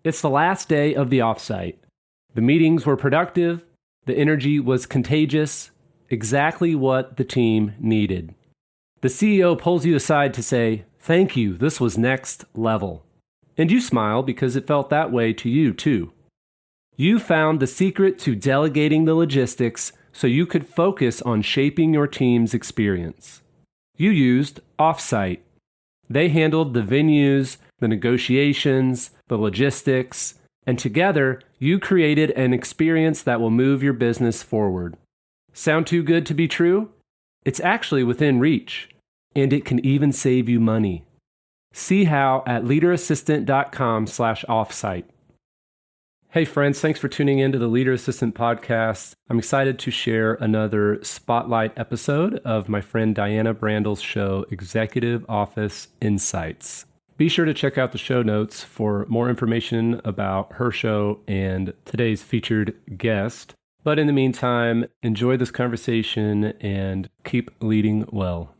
It's the last day of the offsite. The meetings were productive, the energy was contagious, exactly what the team needed. The CEO pulls you aside to say, "Thank you, this was next level." And you smile because it felt that way to you too. You found the secret to delegating the logistics so you could focus on shaping your team's experience. You used Offsite. They handled the venues, the negotiations, the logistics, and together you created an experience that will move your business forward. Sound too good to be true? It's actually within reach, and it can even save you money. See how at leaderassistant.com/offsite. Hey friends, thanks for tuning in to the Leader Assistant Podcast. I'm excited to share another spotlight episode of my friend Diana Brandl's show, Executive Office Insights. Be sure to check out the show notes for more information about her show and today's featured guest. But in the meantime, enjoy this conversation and keep leading well.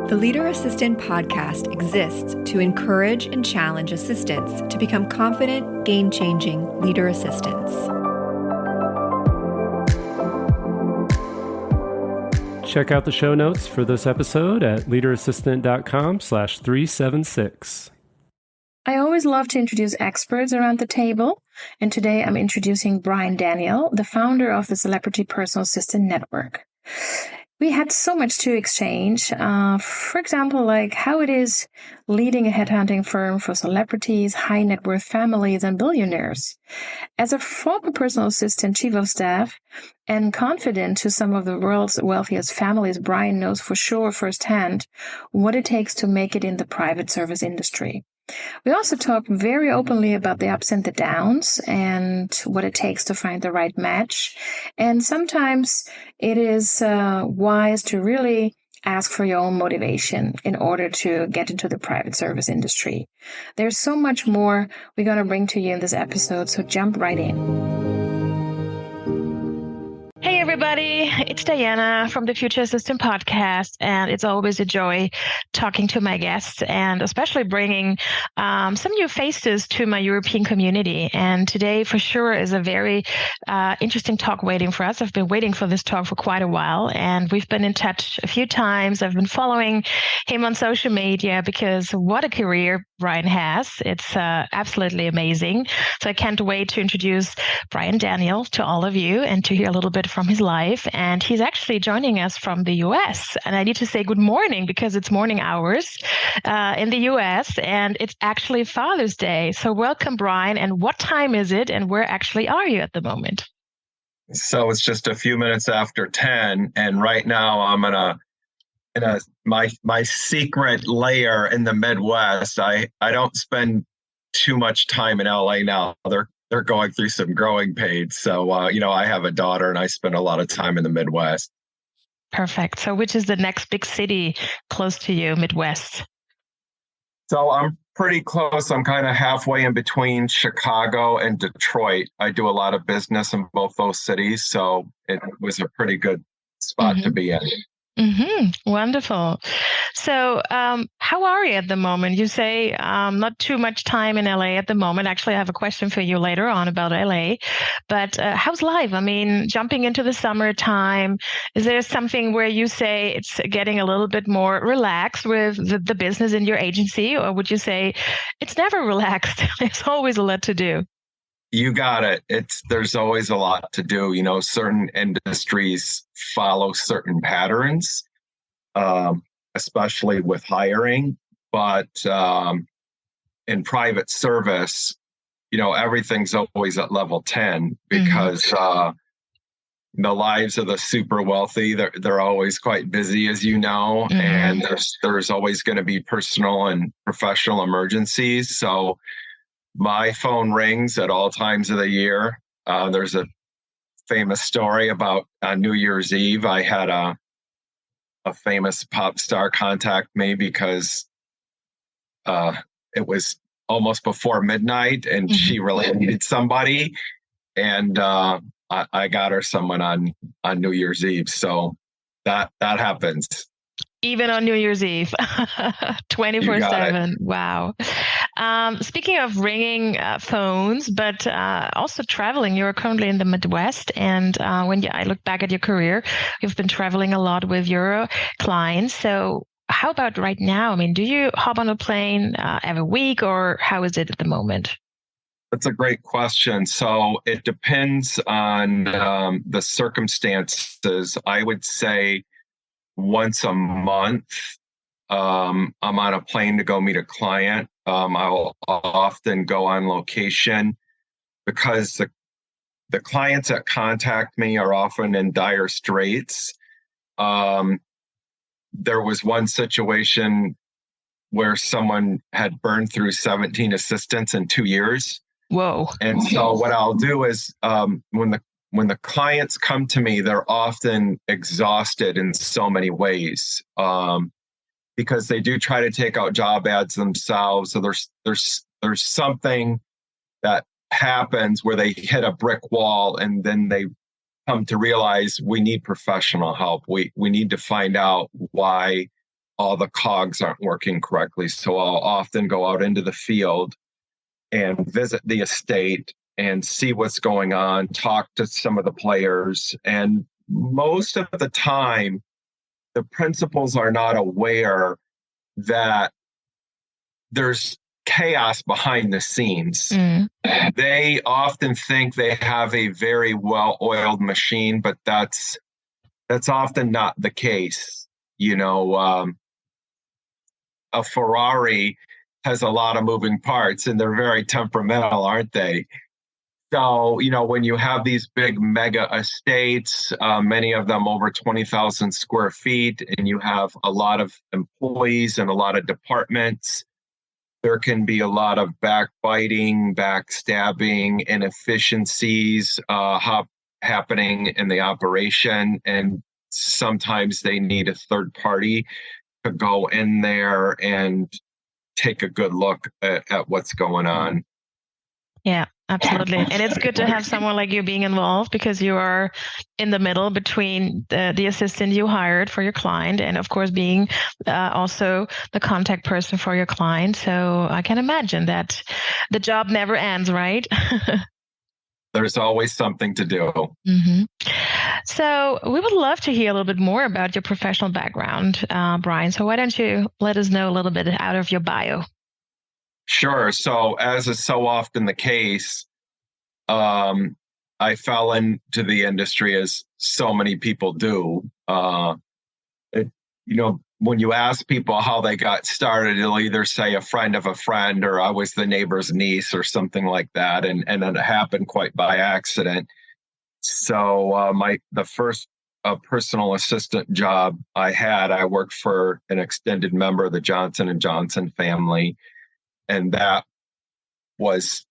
The Leader Assistant Podcast exists to encourage and challenge assistants to become confident, game-changing leader assistants. Check out the show notes for this episode at leaderassistant.com/376. I always love to introduce experts around the table, and today I'm introducing Brandl, the founder of the Celebrity Personal Assistant Network. We had so much to exchange. For example, like how it is leading a headhunting firm for celebrities, high net worth families, and billionaires. As a former personal assistant, chief of staff, and confidant to some of the world's wealthiest families, Brian knows for sure firsthand what it takes to make it in the private service industry. We also talk very openly about the ups and the downs and what it takes to find the right match. And sometimes it is wise to really ask for your own motivation in order to get into the private service industry. There's so much more we're going to bring to you in this episode, so jump right in. Hey everybody, it's Diana from the Future Assistant Podcast, and it's always a joy talking to my guests and especially bringing some new faces to my European community. And today for sure is a very interesting talk waiting for us. I've been waiting for this talk for quite a while, and we've been in touch a few times. I've been following him on social media because what a career Brian has. It's absolutely amazing. So I can't wait to introduce Brandl to all of you and to hear a little bit from his life. And he's actually joining us from the US. And I need to say good morning because it's morning hours in the US and it's actually Father's Day. So welcome, Brian. And what time is it? And where actually are you at the moment? So it's just a few minutes after 10. And right now I'm in my secret lair in the Midwest. I don't spend too much time in LA now. They're going through some growing pains. So, I have a daughter and I spend a lot of time in the Midwest. Perfect. So which is the next big city close to you, Midwest? So I'm pretty close. I'm kind of halfway in between Chicago and Detroit. I do a lot of business in both those cities. So it was a pretty good spot to be in. Mm-hmm. Wonderful. So how are you at the moment? You say not too much time in LA at the moment. Actually, I have a question for you later on about LA. But how's life? I mean, jumping into the summertime, is there something where you say it's getting a little bit more relaxed with the business in your agency? Or would you say it's never relaxed? There's always a lot to do. You got it. There's always a lot to do. Certain industries follow certain patterns, especially with hiring. But in private service, everything's always at level 10 because the lives of the super wealthy, they're always quite busy, as you know, and there's always going to be personal and professional emergencies. So my phone rings at all times of the year. There's a famous story about New Year's Eve. I had a famous pop star contact me because it was almost before midnight and she really needed somebody. And I got her someone on New Year's Eve. So that happens. Even on New Year's Eve, 24/7. Wow. Speaking of ringing phones, but also traveling, you're currently in the Midwest. And I look back at your career, you've been traveling a lot with your clients. So how about right now? I mean, do you hop on a plane every week, or how is it at the moment? That's a great question. So it depends on the circumstances. I would say once a month, I'm on a plane to go meet a client. I'll often go on location because the clients that contact me are often in dire straits. There was one situation where someone had burned through 17 assistants in 2 years. Whoa. And so what I'll do is when the clients come to me, they're often exhausted in so many ways because they do try to take out job ads themselves. So there's something that happens where they hit a brick wall, and then they come to realize we need professional help. We need to find out why all the cogs aren't working correctly. So I'll often go out into the field and visit the estate and see what's going on, talk to some of the players. And most of the time, the principals are not aware that there's chaos behind the scenes. They often think they have a very well-oiled machine, but that's often not the case. A Ferrari has a lot of moving parts, and they're very temperamental, aren't they? So, when you have these big mega estates, many of them over 20,000 square feet, and you have a lot of employees and a lot of departments, there can be a lot of backbiting, backstabbing, inefficiencies happening in the operation. And sometimes they need a third party to go in there and take a good look at what's going on. Yeah, absolutely. And it's good to have someone like you being involved, because you are in the middle between the assistant you hired for your client and, of course, being also the contact person for your client. So I can imagine that the job never ends, right? There's always something to do. Mm-hmm. So we would love to hear a little bit more about your professional background, Brian. So why don't you let us know a little bit out of your bio? Sure. So as is so often the case, I fell into the industry as so many people do. When you ask people how they got started, they'll either say a friend of a friend, or I was the neighbor's niece, or something like that. And it happened quite by accident. So the first personal assistant job I had, I worked for an extended member of the Johnson & Johnson family. And that was,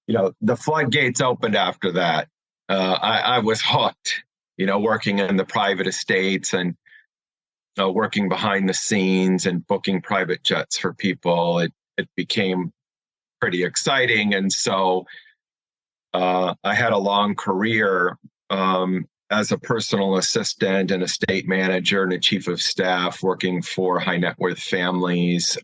the floodgates opened after that. I was hooked, working in the private estates and working behind the scenes and booking private jets for people. It became pretty exciting. And so I had a long career as a personal assistant and estate manager and a chief of staff working for high net worth families.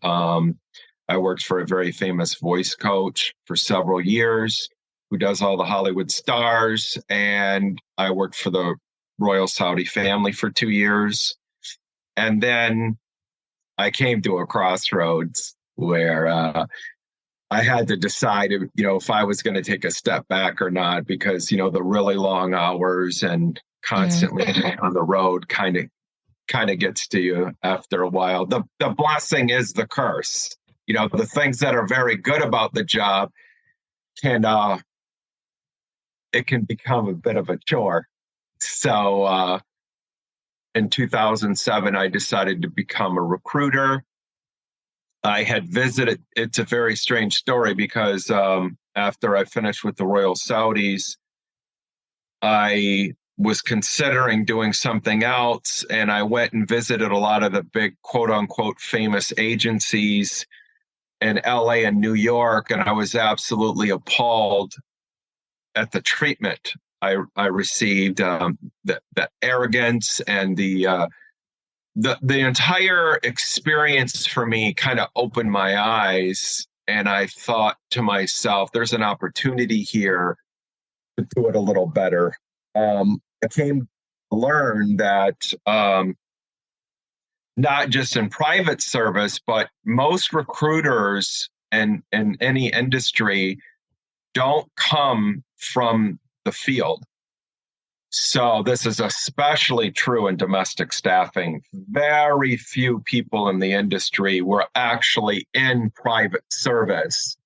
I worked for a very famous voice coach for several years who does all the Hollywood stars. And I worked for the Royal Saudi family for 2 years. And then I came to a crossroads where I had to decide, if I was going to take a step back or not, because, the really long hours and constantly on the road kind of gets to you after a while. The blessing is the curse. The things that are very good about the job can become a bit of a chore. So in 2007, I decided to become a recruiter. I had visited, it's a very strange story, because after I finished with the Royal Saudis, I was considering doing something else, and I went and visited a lot of the big quote unquote famous agencies in LA and New York, and I was absolutely appalled at the treatment I received, the arrogance and the the entire experience for me kind of opened my eyes, and I thought to myself, there's an opportunity here to do it a little better. I came to learn that not just in private service, but most recruiters in any industry don't come from the field. So this is especially true in domestic staffing. Very few people in the industry were actually in private service.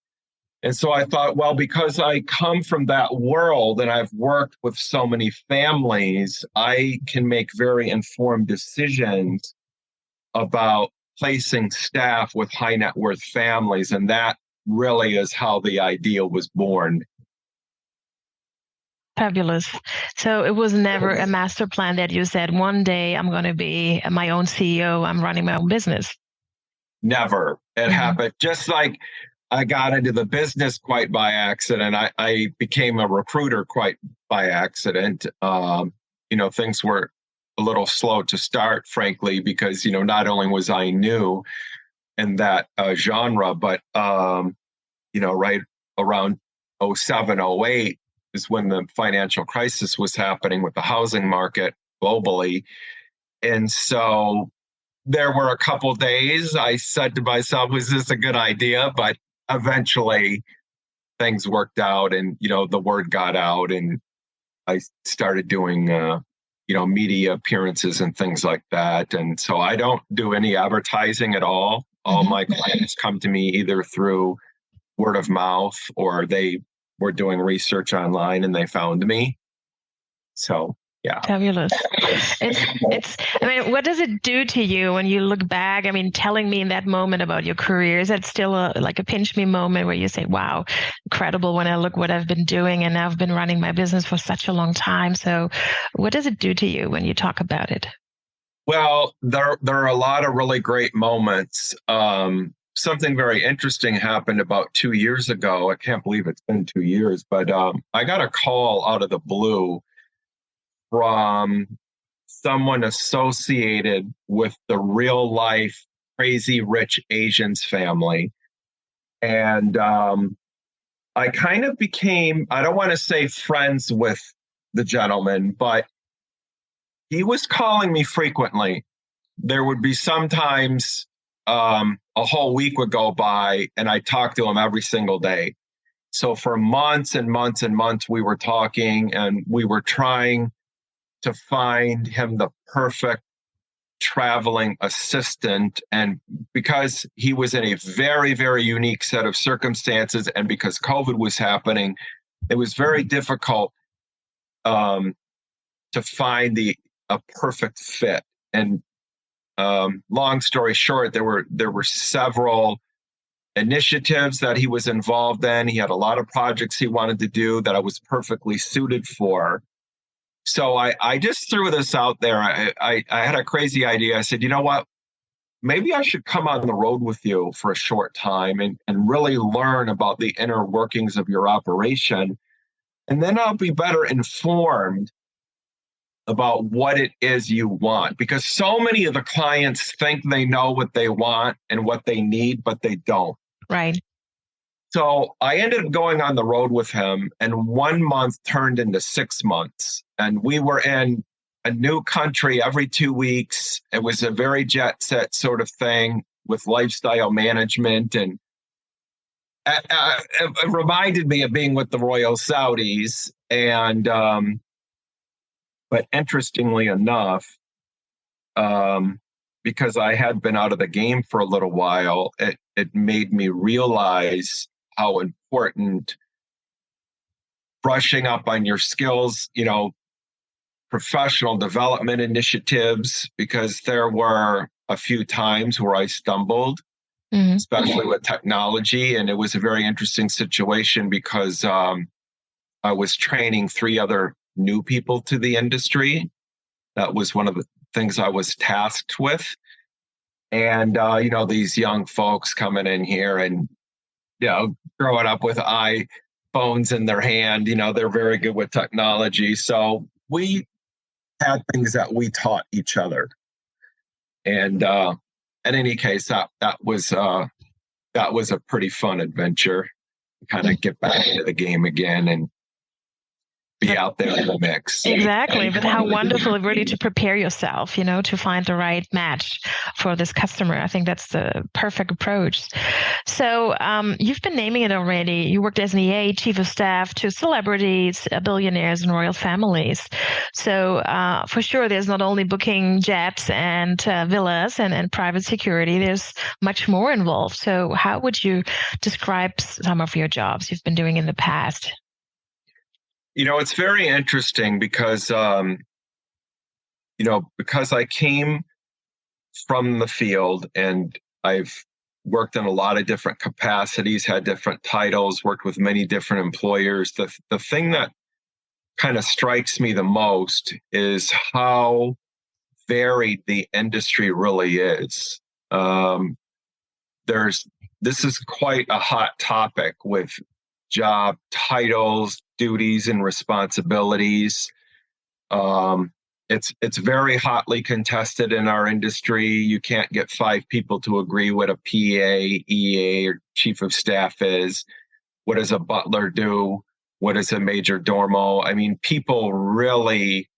And so I thought, well, because I come from that world and I've worked with so many families, I can make very informed decisions about placing staff with high net worth families. And that really is how the idea was born. Fabulous. So it was never a master plan that you said, one day I'm going to be my own CEO, I'm running my own business. Never. It happened just like I got into the business quite by accident. I became a recruiter quite by accident. Things were a little slow to start, frankly, because, not only was I new in that genre, but, right around 07, 08, is when the financial crisis was happening with the housing market globally. And so there were a couple of days I said to myself, was this a good idea? But eventually things worked out, and, the word got out, and I started doing, media appearances and things like that. And so I don't do any advertising at all. All my clients come to me either through word of mouth, or they were doing research online and they found me. So, yeah. Fabulous. What does it do to you when you look back? Telling me in that moment about your career, is that still like a pinch me moment where you say, wow, incredible when I look what I've been doing, and I've been running my business for such a long time. So what does it do to you when you talk about it? Well, there are a lot of really great moments. Something very interesting happened about 2 years ago. I can't believe it's been 2 years, but I got a call out of the blue from someone associated with the real life Crazy Rich Asians family. And I kind of became, I don't want to say friends with the gentleman, but he was calling me frequently. There would be sometimes a whole week would go by and I talked to him every single day. So for months and months and months, we were talking, and we were trying to find him the perfect traveling assistant. And because he was in a very, very unique set of circumstances, and because COVID was happening, it was very difficult to find a perfect fit. And long story short, there were several initiatives that he was involved in. He had a lot of projects he wanted to do that I was perfectly suited for. So I just threw this out there. I had a crazy idea. I said, you know what? Maybe I should come on the road with you for a short time and really learn about the inner workings of your operation. And then I'll be better informed about what it is you want, because so many of the clients think they know what they want and what they need, but they don't. Right. So I ended up going on the road with him, and 1 month turned into 6 months. And we were in a new country every 2 weeks. It was a very jet set sort of thing with lifestyle management. And it reminded me of being with the Royal Saudis. And, but interestingly enough, because I had been out of the game for a little while, it made me realize how important brushing up on your skills, professional development initiatives, because there were a few times where I stumbled, especially with technology. And it was a very interesting situation because I was training 3 other new people to the industry. That was one of the things I was tasked with. And, these young folks coming in here and, growing up with iPhones in their hand, they're very good with technology. So we had things that we taught each other. And in any case, that was a pretty fun adventure. Kind of get back into the game again and be out there in the mix. Exactly. But how wonderful really to prepare yourself, to find the right match for this customer. I think that's the perfect approach. So you've been naming it already. You worked as an EA, chief of staff to celebrities, billionaires, and royal families. So for sure, there's not only booking jets and villas and private security, there's much more involved. So how would you describe some of your jobs you've been doing in the past? It's very interesting because, because I came from the field and I've worked in a lot of different capacities, had different titles, worked with many different employers. The thing that kind of strikes me the most is how varied the industry really is. This is quite a hot topic with job titles, duties, and responsibilities. It's very hotly contested in our industry. You can't get 5 people to agree what a PA, EA, or chief of staff is. What does a butler do? What is a major domo? I mean, people really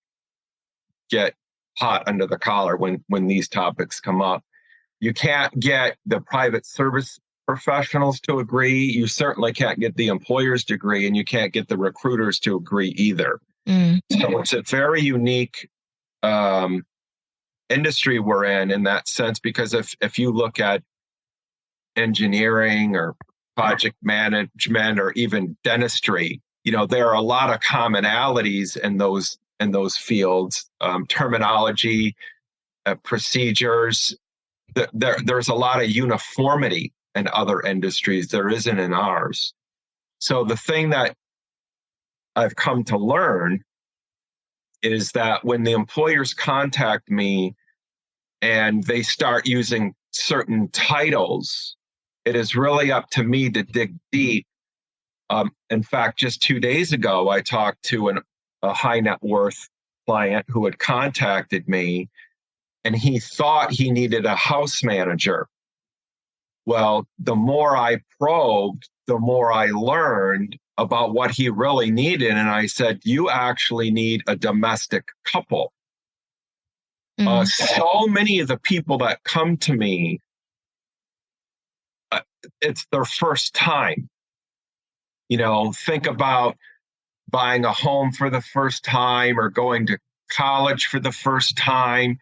get hot under the collar when these topics come up. You can't get the private service professionals to agree. You certainly can't get the employers to agree, and you can't get the recruiters to agree either. So it's a very unique industry we're in that sense, because if you look at engineering or project management or even dentistry, there are a lot of commonalities in those fields, terminology, procedures. There's a lot of uniformity in other industries there isn't in ours. So the thing that I've come to learn is that when the employers contact me and they start using certain titles, it is really up to me to dig deep. In fact, just 2 days ago, I talked to a high net worth client who had contacted me, and he thought he needed a house manager. Well, the more I probed, the more I learned about what he really needed. And I said, you actually need a domestic couple. So many of the people that come to me, it's their first time. Think about buying a home for the first time or going to college for the first time.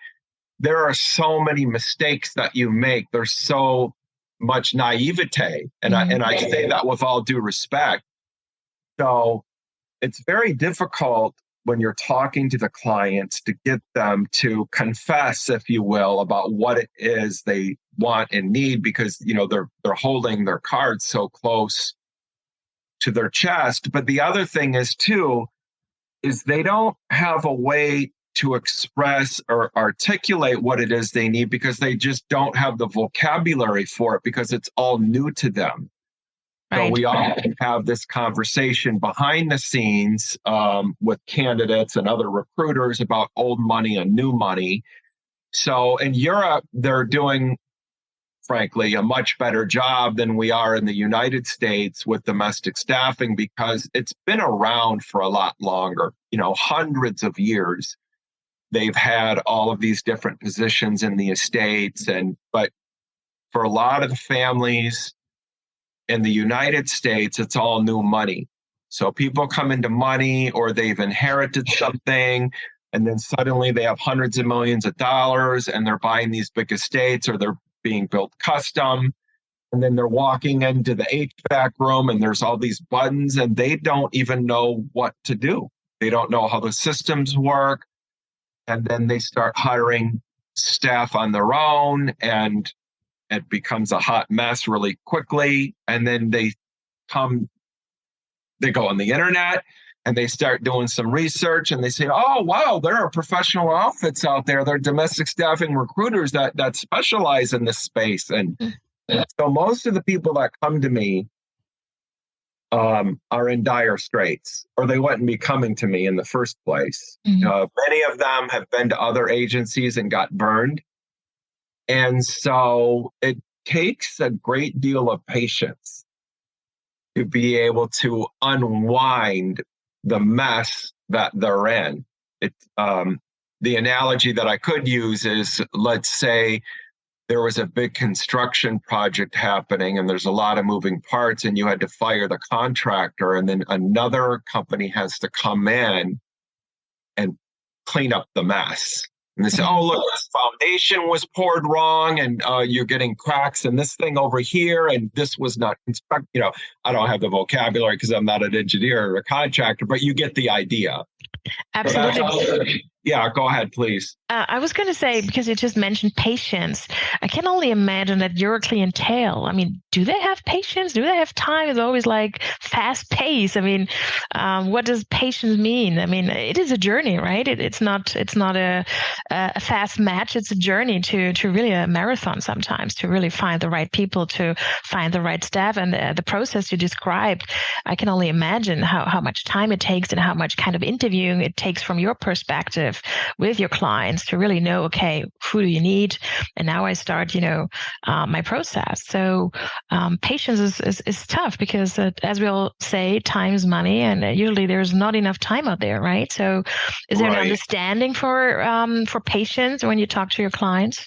There are so many mistakes that you make. There's so much naivete. And I say that with all due respect. So it's very difficult when you're talking to the clients to get them to confess, if you will, about what it is they want and need, because, they're holding their cards so close to their chest. But the other thing is they don't have a way to express or articulate what it is they need, because they just don't have the vocabulary for it, because it's all new to them. Right. So we often have this conversation behind the scenes with candidates and other recruiters about old money and new money. So in Europe, they're doing, frankly, a much better job than we are in the United States with domestic staffing, because it's been around for a lot longer, hundreds of years. They've had all of these different positions in the estates, but for a lot of the families in the United States, it's all new money. So people come into money, or they've inherited something, and then suddenly they have hundreds of millions of dollars and they're buying these big estates, or they're being built custom. And then they're walking into the HVAC room and there's all these buttons and they don't even know what to do. They don't know how the systems work. And then they start hiring staff on their own, and it becomes a hot mess really quickly. And then they go on the internet and they start doing some research and they say, oh, wow, there are professional outfits out there. There are domestic staffing recruiters that specialize in this space. And so most of the people that come to me are in dire straits, or they wouldn't be coming to me in the first place. Many of them have been to other agencies and got burned. And so it takes a great deal of patience to be able to unwind the mess that they're in. The analogy that I could use is, let's say there was a big construction project happening and there's a lot of moving parts and you had to fire the contractor, and then another company has to come in and clean up the mess. And they say, oh, look, this foundation was poured wrong and you're getting cracks in this thing over here. And this was not inspected. You know, I don't have the vocabulary because I'm not an engineer or a contractor, but you get the idea. Absolutely. Yeah, go ahead, please. I was going to say, because you just mentioned patience, I can only imagine that your clientele, I mean, do they have patience? Do they have time? It's always like fast pace. I mean, what does patience mean? I mean, it is a journey, right? It's not a fast match. It's a journey to really a marathon sometimes, to really find the right people, to find the right staff. And the process you described, I can only imagine how much time it takes and how much kind of interviewing it takes from your perspective with your clients to really know, okay, who do you need? And now I start, my process. So patience is tough because, as we all say, time is money, and usually there's not enough time out there, right? So is there an understanding for patience when you talk to your clients?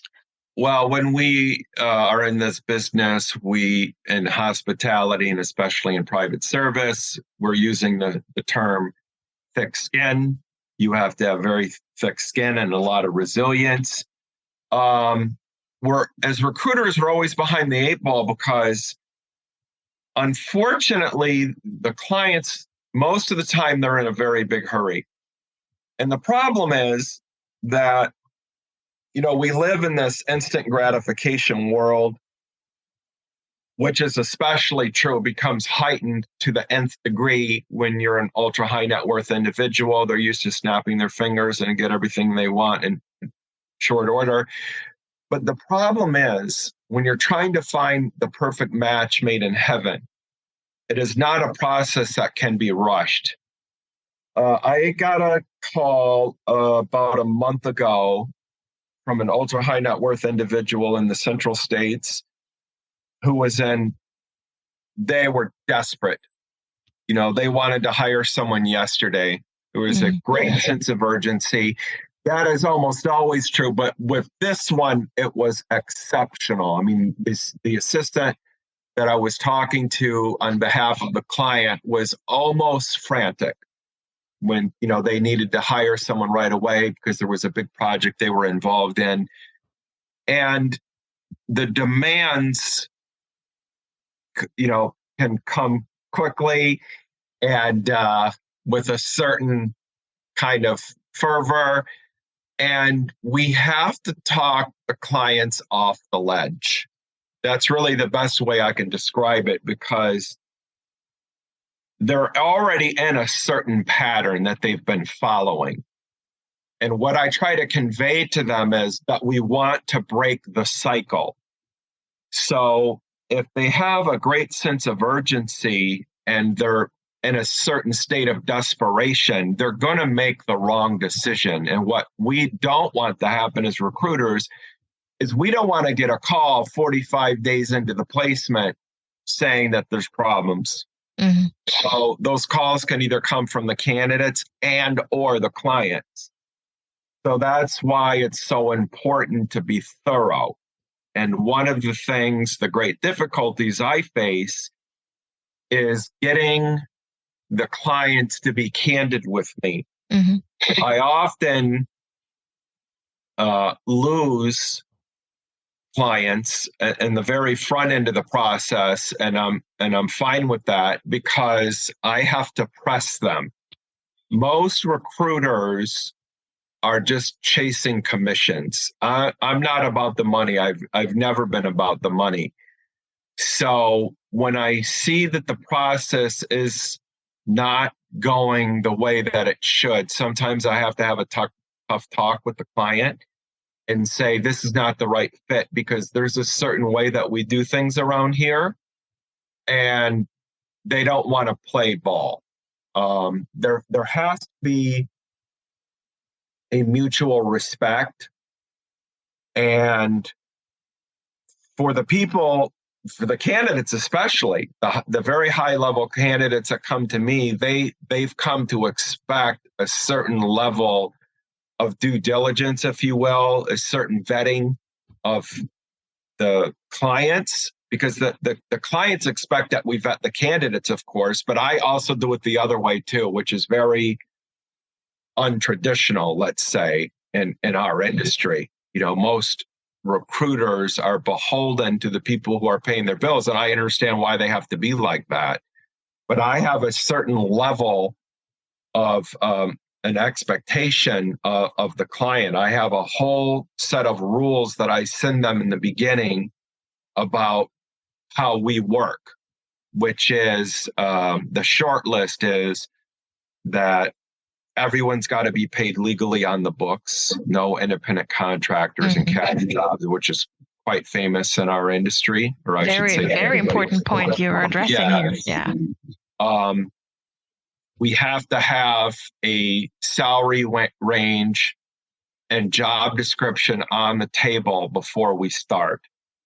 Well, when we are in this business, we in hospitality and especially in private service, we're using the term thick skin. You have to have very thick skin and a lot of resilience. As recruiters, we're always behind the 8 ball because unfortunately, the clients, most of the time, they're in a very big hurry. And the problem is that, we live in this instant gratification world, which is especially true, becomes heightened to the nth degree when you're an ultra high net worth individual. They're used to snapping their fingers and get everything they want in short order. But the problem is when you're trying to find the perfect match made in heaven, it is not a process that can be rushed. I got a call about a month ago from an ultra high net worth individual in the Central States who they were desperate. They wanted to hire someone yesterday. There was a great sense of urgency. That is almost always true. But with this one, it was exceptional. I mean, the assistant that I was talking to on behalf of the client was almost frantic when, they needed to hire someone right away because there was a big project they were involved in. And the demands can come quickly and with a certain kind of fervor. And we have to talk the clients off the ledge. That's really the best way I can describe it, because they're already in a certain pattern that they've been following. And what I try to convey to them is that we want to break the cycle. So if they have a great sense of urgency and they're in a certain state of desperation, they're going to make the wrong decision. And what we don't want to happen as recruiters is we don't want to get a call 45 days into the placement saying that there's problems. Mm-hmm. So those calls can either come from the candidates and or the clients. So that's why it's so important to be thorough. And one of the things, the great difficulties I face is getting the clients to be candid with me. Mm-hmm. I often lose clients in the very front end of the process, and I'm fine with that because I have to press them. Most recruiters are just chasing commissions. I'm not about the money. I've never been about the money. So when I see that the process is not going the way that it should, sometimes I have to have a tough talk with the client and say, this is not the right fit because there's a certain way that we do things around here and they don't want to play ball. There has to be a mutual respect, and for the people, for the candidates especially, the very high level candidates that come to me, they've come to expect a certain level of due diligence, if you will, a certain vetting of the clients, because the clients expect that we vet the candidates, of course, but I also do it the other way too, which is very untraditional, let's say, in our industry. Most recruiters are beholden to the people who are paying their bills, and I understand why they have to be like that. But I have a certain level of an expectation of the client. I have a whole set of rules that I send them in the beginning about how we work, which is the short list is that everyone's got to be paid legally on the books, no independent contractors and cash jobs, which is quite famous in our industry, or I should say. Very important point you're addressing here. Yeah. We have to have a salary range and job description on the table before we start,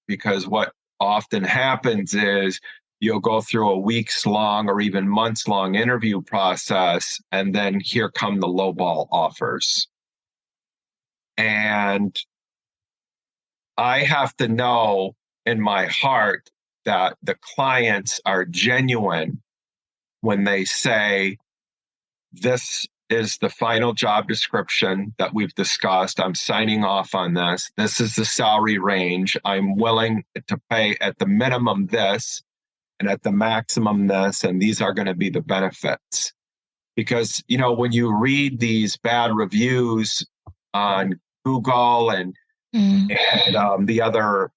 because what often happens is you'll go through a weeks long or even months long interview process, and then here come the lowball offers. And I have to know in my heart that the clients are genuine when they say, this is the final job description that we've discussed. I'm signing off on this. This is the salary range. I'm willing to pay at the minimum this and at the maximum this, and these are going to be the benefits. Because, when you read these bad reviews on Google and the other,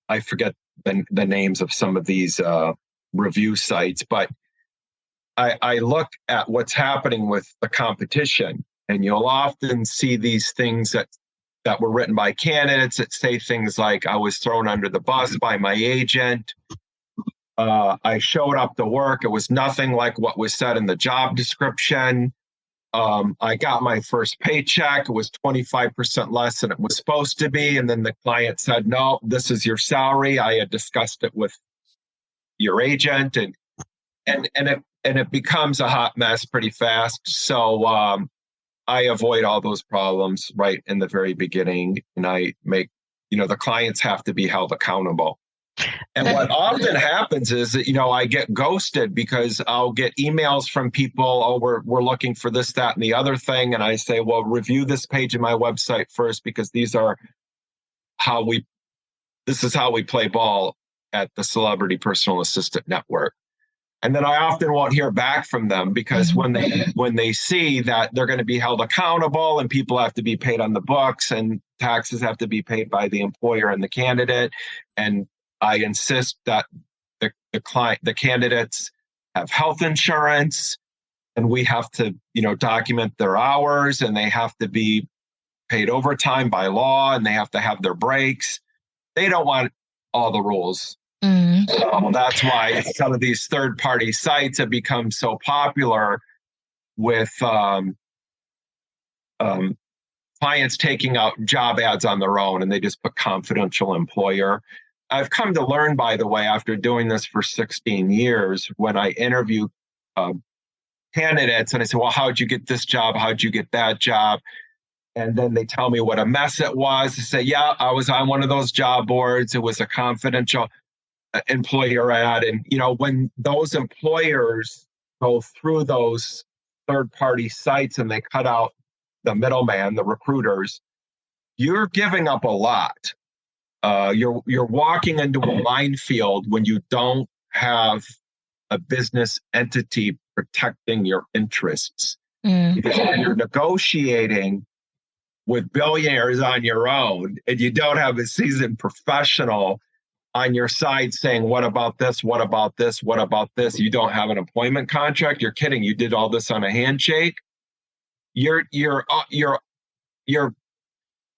I forget the names of some of these review sites, but I look at what's happening with the competition, and you'll often see these things that were written by candidates that say things like, I was thrown under the bus by my agent. I showed up to work. It was nothing like what was said in the job description. I got my first paycheck. It was 25% less than it was supposed to be. And then the client said, no, this is your salary. I had discussed it with your agent, and it becomes a hot mess pretty fast. So I avoid all those problems right in the very beginning, and I make, the clients have to be held accountable. And what often happens is that, I get ghosted because I'll get emails from people, oh, we're looking for this, that, and the other thing. And I say, well, review this page of my website first, because this is how we play ball at the Celebrity Personal Assistant Network. And then I often won't hear back from them, because when they see that they're going to be held accountable and people have to be paid on the books and taxes have to be paid by the employer and the candidate, and I insist that the candidates have health insurance, and we have to, document their hours, and they have to be paid overtime by law, and they have to have their breaks. They don't want all the rules. So that's why some of these third-party sites have become so popular with clients taking out job ads on their own, and they just put confidential employer. I've come to learn, by the way, after doing this for 16 years, when I interview candidates and I say, well, how'd you get this job? How'd you get that job? And then they tell me what a mess it was. I say, yeah, I was on one of those job boards. It was a confidential employer ad. And, when those employers go through those third-party sites and they cut out the middleman, the recruiters, you're giving up a lot. You're walking into a minefield when you don't have a business entity protecting your interests. Because when you're negotiating with billionaires on your own, and you don't have a seasoned professional on your side saying, what about this? What about this? What about this? You don't have an employment contract. You're kidding. You did all this on a handshake. You're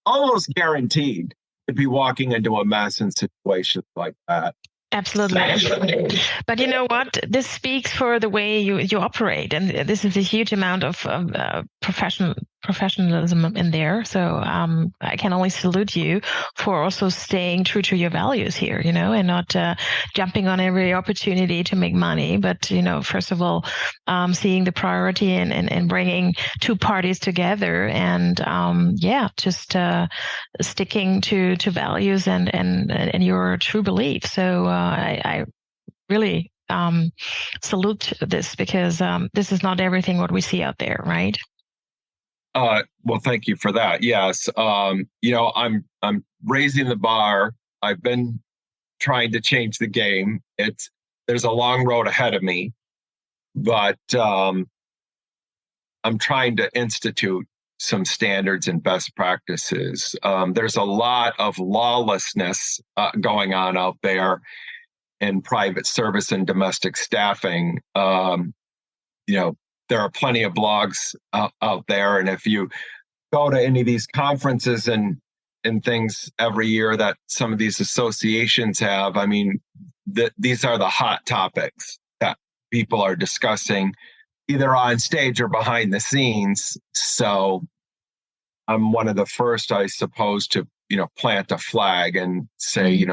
almost guaranteed to be walking into a mess in situations like that. Absolutely. But you know what? This speaks for the way you operate. And this is a huge amount of professionalism in there. So I can only salute you for also staying true to your values here, and not jumping on every opportunity to make money, but, first of all, seeing the priority and bringing two parties together and, just sticking to values and your true belief. So I really salute this, because this is not everything what we see out there, right? Well, thank you for that. Yes. I'm raising the bar. I've been trying to change the game. There's a long road ahead of me, but I'm trying to institute some standards and best practices. There's a lot of lawlessness going on out there in private service and domestic staffing. There are plenty of blogs out there. And if you go to any of these conferences and things every year that some of these associations have, these are the hot topics that people are discussing either on stage or behind the scenes. So I'm one of the first, I suppose, to, plant a flag and say,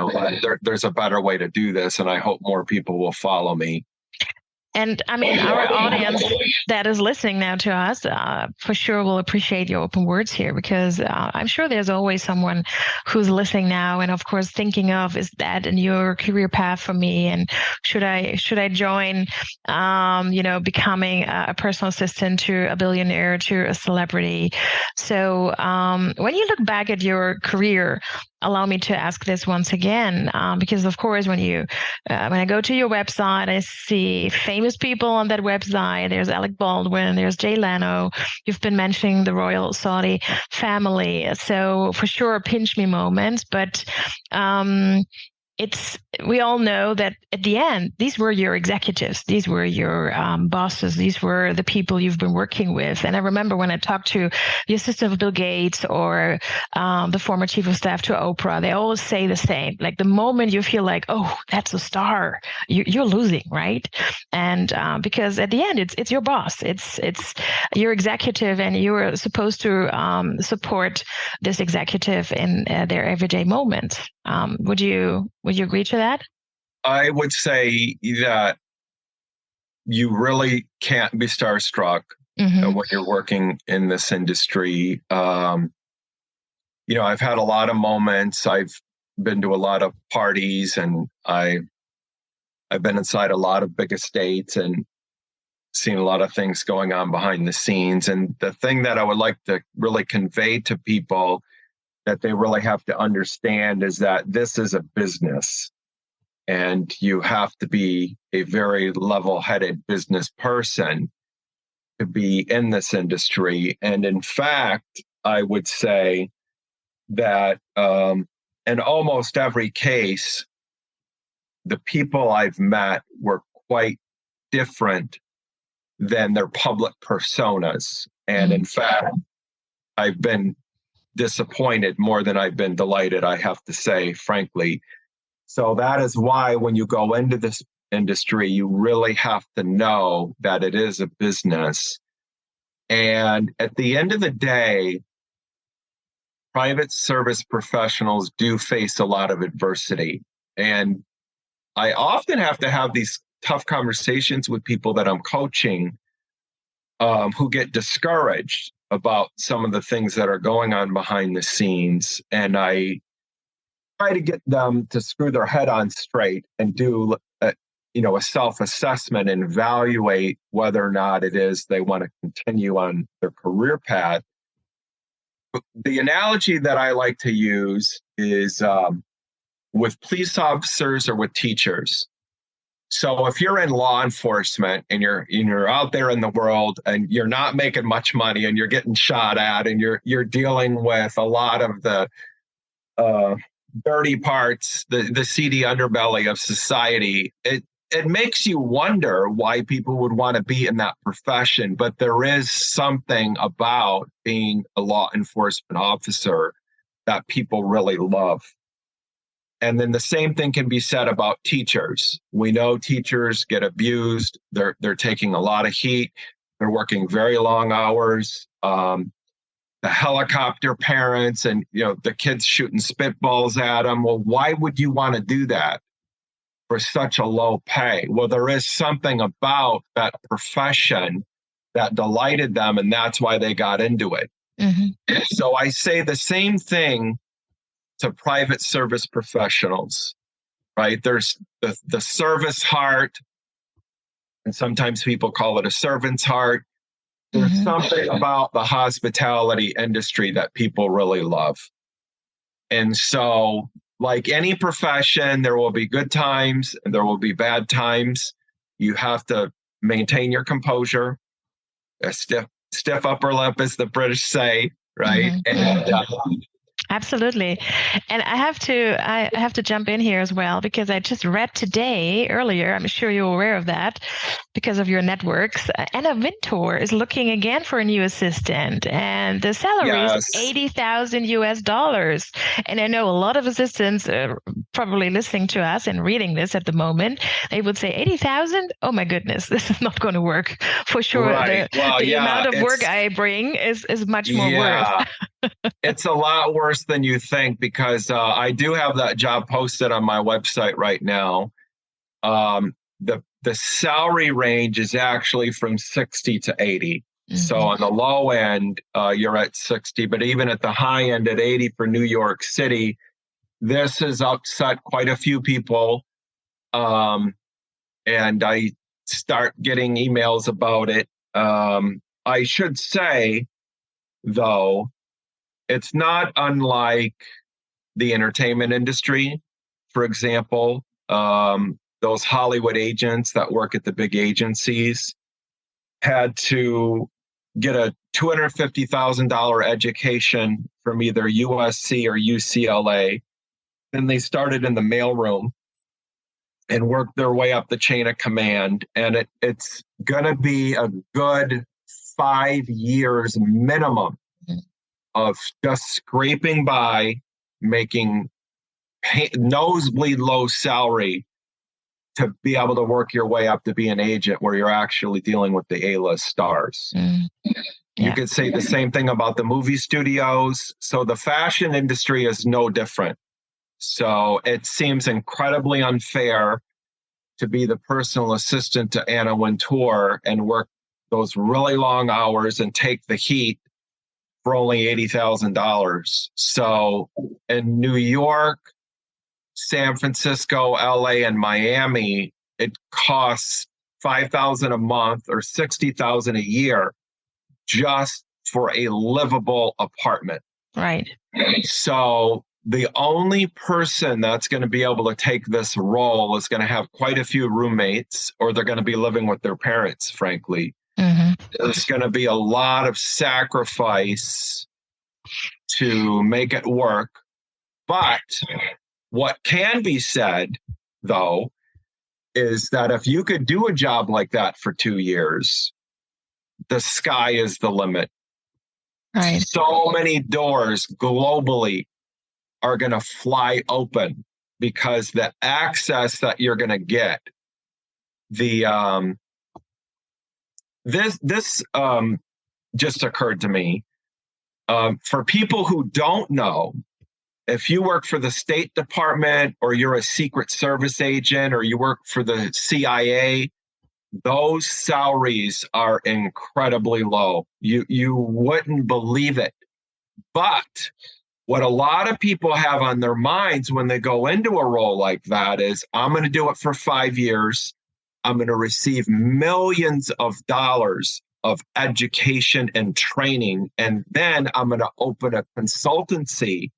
there's a better way to do this. And I hope more people will follow me. And our audience that is listening now to us, for sure will appreciate your open words here, because I'm sure there's always someone who's listening now and, of course, thinking of, is that a new career path for me? And should I join, becoming a personal assistant to a billionaire, to a celebrity? So when you look back at your career, allow me to ask this once again, because, of course, when I go to your website, I see famous people on that website. There's Alec Baldwin, there's Jay Leno. You've been mentioning the royal Saudi family. So for sure, pinch me moments. But we all know that at the end, these were your executives, these were your bosses, these were the people you've been working with. And I remember when I talked to the assistant of Bill Gates or the former chief of staff to Oprah, they always say the same. Like, the moment you feel like, oh, that's a star, you're losing, right? And because at the end, it's your boss, it's your executive, and you're supposed to support this executive in their everyday moments. Would you agree to that? I would say that you really can't be starstruck when you're working in this industry. I've had a lot of moments. I've been to a lot of parties, and I've been inside a lot of big estates and seen a lot of things going on behind the scenes. And the thing that I would like to really convey to people that they really have to understand is that this is a business, and you have to be a very level-headed business person to be in this industry. And in fact, I would say that in almost every case, the people I've met were quite different than their public personas. And in fact, I've been disappointed more than I've been delighted, I have to say, frankly. So that is why when you go into this industry, you really have to know that it is a business. And at the end of the day, private service professionals do face a lot of adversity. And I often have to have these tough conversations with people that I'm coaching who get discouraged about some of the things that are going on behind the scenes. And I try to get them to screw their head on straight and do a self-assessment and evaluate whether or not it is they want to continue on their career path. The analogy that I like to use is with police officers or with teachers. So if you're in law enforcement and you're out there in the world and you're not making much money and you're getting shot at and you're dealing with a lot of the dirty parts, the seedy underbelly of society, it makes you wonder why people would want to be in that profession. But there is something about being a law enforcement officer that people really love. And then the same thing can be said about teachers. We know teachers get abused. They're taking a lot of heat. They're working very long hours. the helicopter parents and, the kids shooting spitballs at them. Well, why would you want to do that for such a low pay? Well, there is something about that profession that delighted them, and that's why they got into it. Mm-hmm. So I say the same thing to private service professionals, right? There's the service heart, and sometimes people call it a servant's heart. There's mm-hmm. something about the hospitality industry that people really love. And so, like any profession, there will be good times and there will be bad times. You have to maintain your composure, a stiff upper lip, as the British say, right? Mm-hmm. And absolutely. And I have to jump in here as well, because I just read today earlier, I'm sure you're aware of that because of your networks, Anna Wintour is looking again for a new assistant, and the salary is $80,000. And I know a lot of assistants probably listening to us and reading this at the moment, they would say 80,000. Oh my goodness, this is not going to work for sure. Right. The amount of work I bring is much more worth. It's a lot worse than you think, because I do have that job posted on my website right now. The salary range is actually from 60 to 80. Mm-hmm. So on the low end, you're at 60, but even at the high end at 80 for New York City, this has upset quite a few people. And I start getting emails about it. I should say, though, it's not unlike the entertainment industry. For example, those Hollywood agents that work at the big agencies had to get a $250,000 education from either USC or UCLA. Then they started in the mailroom and worked their way up the chain of command. And it's going to be a good 5 years minimum of just scraping by, making nosebleed low salary to be able to work your way up to be an agent where you're actually dealing with the A-list stars. You could say the same thing about the movie studios. So the fashion industry is no different. So it seems incredibly unfair to be the personal assistant to Anna Wintour and work those really long hours and take the heat for only $80,000. So in New York, San Francisco, LA, and Miami, it costs $5,000 a month or $60,000 a year just for a livable apartment. Right. So the only person that's going to be able to take this role is going to have quite a few roommates, or they're going to be living with their parents, frankly. Mm-hmm. There's going to be a lot of sacrifice to make it work. But what can be said, though, is that if you could do a job like that for 2 years, the sky is the limit. Right. So many doors globally are going to fly open because the access that you're going to get, this just occurred to me. For people who don't know, if you work for the State Department or you're a Secret Service agent or you work for the CIA, those salaries are incredibly low. You wouldn't believe it. But what a lot of people have on their minds when they go into a role like that is, I'm going to do it for 5 years. I'm going to receive millions of dollars of education and training. And then I'm going to open a consultancy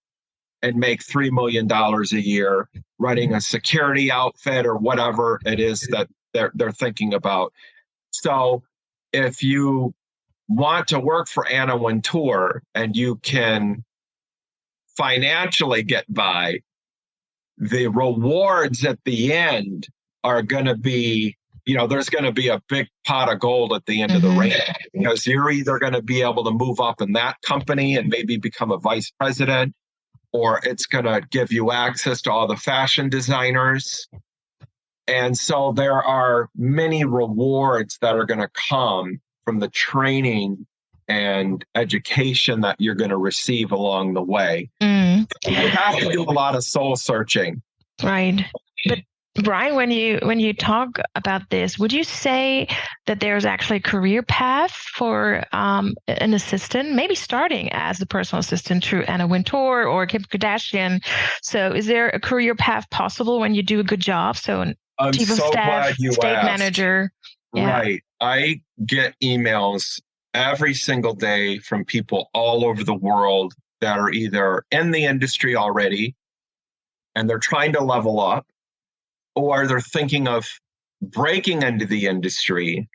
and make $3 million a year running a security outfit or whatever it is that they're thinking about. So if you want to work for Anna Wintour and you can financially get by, the rewards at the end are going to be, there's going to be a big pot of gold at the end of the race, because you're either going to be able to move up in that company and maybe become a vice president, or it's going to give you access to all the fashion designers. And so there are many rewards that are going to come from the training and education that you're going to receive along the way. Mm. You have to do a lot of soul searching. Right. But Brian, when you talk about this, would you say that there's actually a career path for an assistant, maybe starting as the personal assistant through Anna Wintour or Kim Kardashian? So is there a career path possible when you do a good job? So I'm chief of so staff, glad you state asked. manager. Yeah. Right. I get emails every single day from people all over the world that are either in the industry already and they're trying to level up, or they're thinking of breaking into the industry.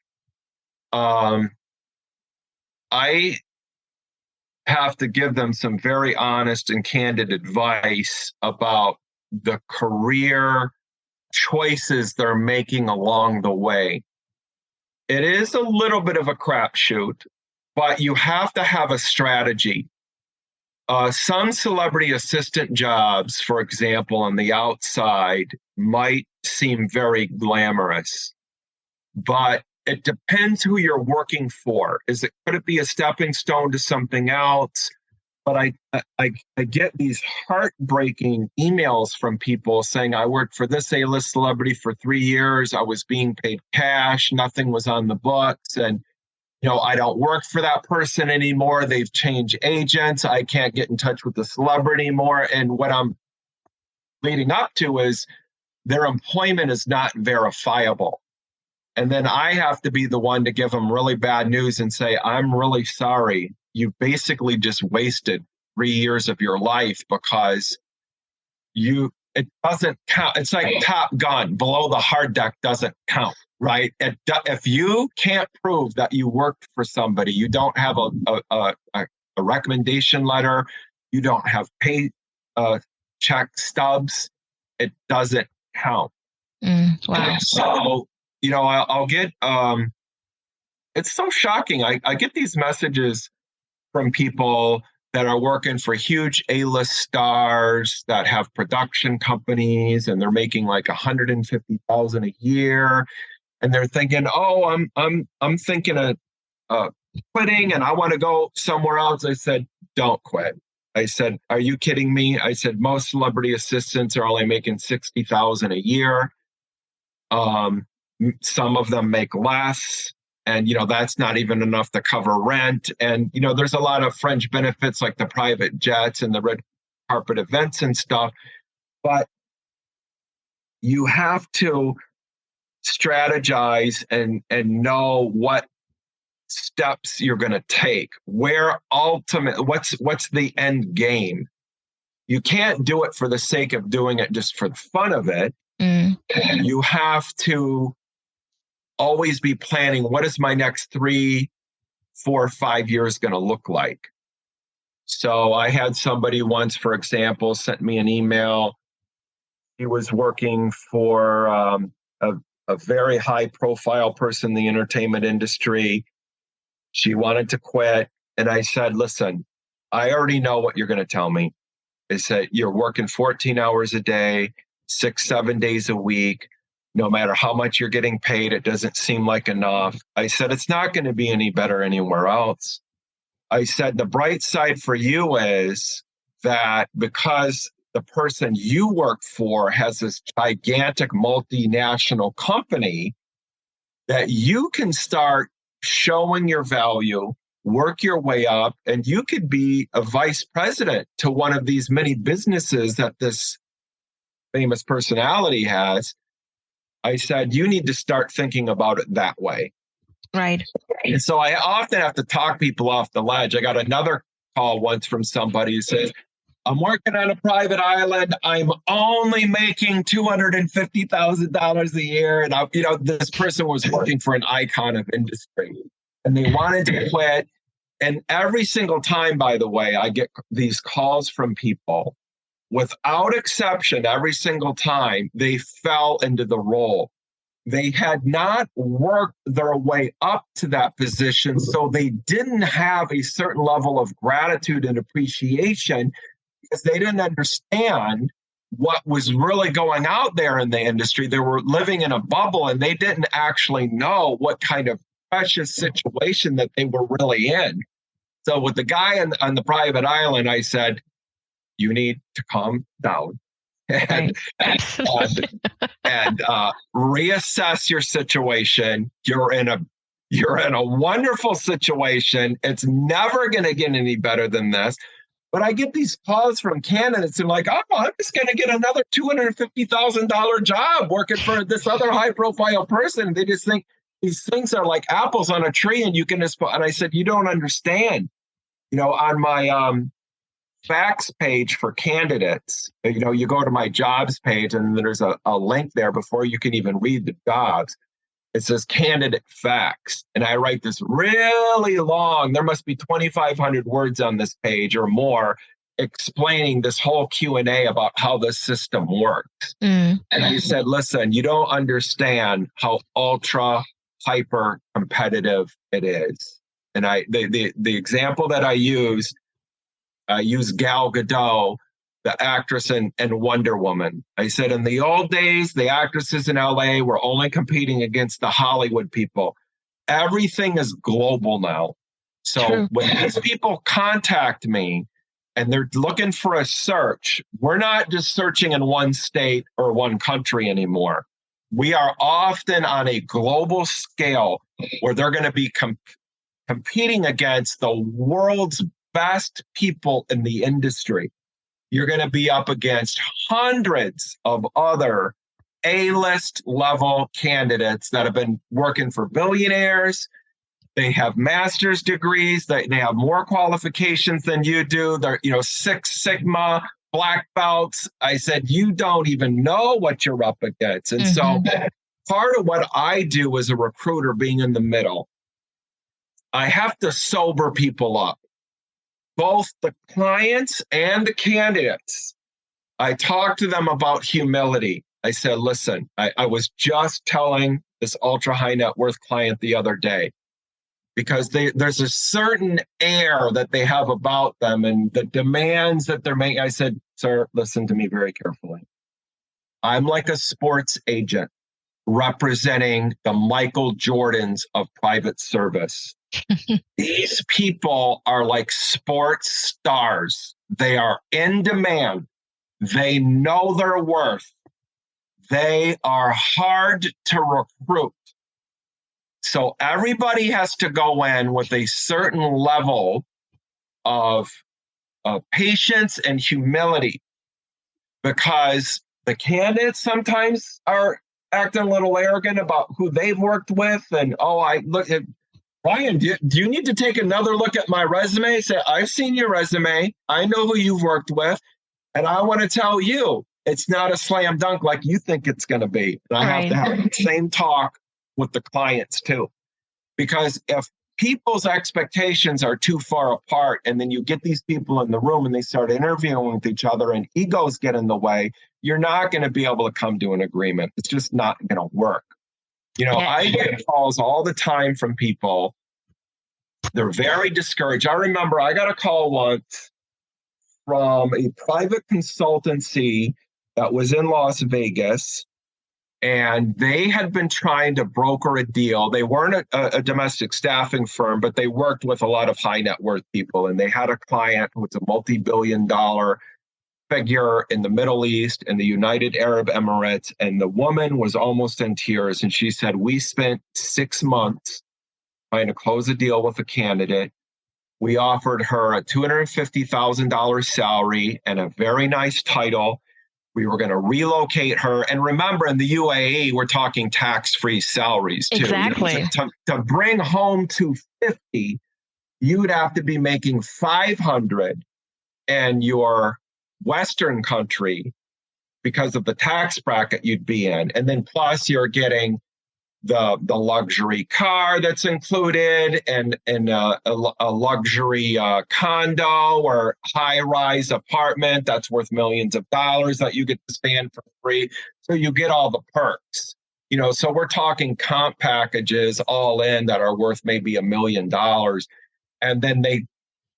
I have to give them some very honest and candid advice about the career choices they're making along the way. It is a little bit of a crapshoot, but you have to have a strategy. Some celebrity assistant jobs, for example, on the outside might seem very glamorous, but it depends who you're working for. Could it be a stepping stone to something else? But I get these heartbreaking emails from people saying, I worked for this A-list celebrity for 3 years. I was being paid cash. Nothing was on the books. And I don't work for that person anymore. They've changed agents. I can't get in touch with the celebrity anymore. And what I'm leading up to is their employment is not verifiable. And then I have to be the one to give them really bad news and say, I'm really sorry. You basically just wasted 3 years of your life because it doesn't count. It's like Top Gun. Below the hard deck doesn't count. Right. If you can't prove that you worked for somebody, you don't have a recommendation letter, you don't have pay check stubs, it doesn't count. Wow. So, I'll get, it's so shocking. I get these messages from people that are working for huge A-list stars that have production companies and they're making like $150,000 a year. And they're thinking, oh, I'm thinking of quitting and I want to go somewhere else. I said, don't quit. I said, are you kidding me? I said, most celebrity assistants are only making $60,000 a year. Some of them make less. And, that's not even enough to cover rent. And, there's a lot of fringe benefits like the private jets and the red carpet events and stuff. But you have to strategize and know what steps you're going to take, what's the end game. You can't do it for the sake of doing it just for the fun of it. You have to always be planning, what is my next 3, 4, 5 years going to look like? So I had somebody once, for example, sent me an email. He was working for a very high profile person in the entertainment industry. She wanted to quit. And I said, listen, I already know what you're going to tell me. I said, you're working 14 hours a day, 6, 7 days a week. No matter how much you're getting paid, it doesn't seem like enough. I said, it's not going to be any better anywhere else. I said, the bright side for you is that because the person you work for has this gigantic multinational company, that you can start showing your value, work your way up, and you could be a vice president to one of these many businesses that this famous personality has. I said, you need to start thinking about it that way. Right. And so I often have to talk people off the ledge. I got another call once from somebody who says, I'm working on a private island. I'm only making $250,000 a year. And this person was working for an icon of industry and they wanted to quit. And every single time, by the way, I get these calls from people, without exception, every single time they fell into the role. They had not worked their way up to that position, so they didn't have a certain level of gratitude and appreciation because they didn't understand what was really going out there in the industry. They were living in a bubble and they didn't actually know what kind of precious situation that they were really in. So with the guy on the private island, I said, you need to calm down and reassess your situation. You're in a wonderful situation. It's never going to get any better than this. But I get these calls from candidates and like, oh, I'm just going to get another $250,000 job working for this other high profile person. They just think these things are like apples on a tree and you can just, and I said, you don't understand. On my facts page for candidates, you go to my jobs page and there's a link there before you can even read the jobs. It says candidate facts. And I write this really long, there must be 2,500 words on this page or more, explaining this whole Q&A about how the system works. And I said, listen, you don't understand how ultra hyper competitive it is. And the example that I use Gal Gadot, the actress in Wonder Woman. I said, in the old days, the actresses in LA were only competing against the Hollywood people. Everything is global now. So when these people contact me and they're looking for a search, we're not just searching in one state or one country anymore. We are often on a global scale where they're going to be competing against the world's best people in the industry. You're going to be up against hundreds of other A-list level candidates that have been working for billionaires. They have master's degrees. They have more qualifications than you do. They're, Six Sigma, black belts. I said, you don't even know what you're up against. And so part of what I do as a recruiter, being in the middle, I have to sober people up. Both the clients and the candidates. I talked to them about humility. I said, listen, I was just telling this ultra high net worth client the other day, because there's a certain air that they have about them and the demands that they're making. I said, sir, listen to me very carefully. I'm like a sports agent representing the Michael Jordans of private service. These people are like sports stars. They are in demand. They know their worth. They are hard to recruit. So everybody has to go in with a certain level of patience and humility, because the candidates sometimes are acting a little arrogant about who they've worked with. And, Ryan, do you need to take another look at my resume? Say, I've seen your resume. I know who you've worked with. And I want to tell you, it's not a slam dunk like you think it's going to be. And I have to have the same talk with the clients too. Because if people's expectations are too far apart and then you get these people in the room and they start interviewing with each other and egos get in the way, you're not going to be able to come to an agreement. It's just not going to work. I get calls all the time from people. They're very discouraged. I remember I got a call once from a private consultancy that was in Las Vegas, and they had been trying to broker a deal. They weren't a domestic staffing firm, but they worked with a lot of high net worth people. And they had a client who was a multi-billion-dollar figure in the Middle East and the United Arab Emirates. And the woman was almost in tears. And she said, we spent 6 months trying to close a deal with a candidate. We offered her a $250,000 salary and a very nice title. We were going to relocate her. And remember, in the UAE, we're talking tax-free salaries too. Exactly. To bring home $250, you would have to be making $500 in your Western country because of the tax bracket you'd be in. And then plus you're getting the luxury car that's included and a luxury condo or high-rise apartment that's worth millions of dollars that you get to stay in for free. So you get all the perks. So we're talking comp packages all in that are worth maybe $1 million. And then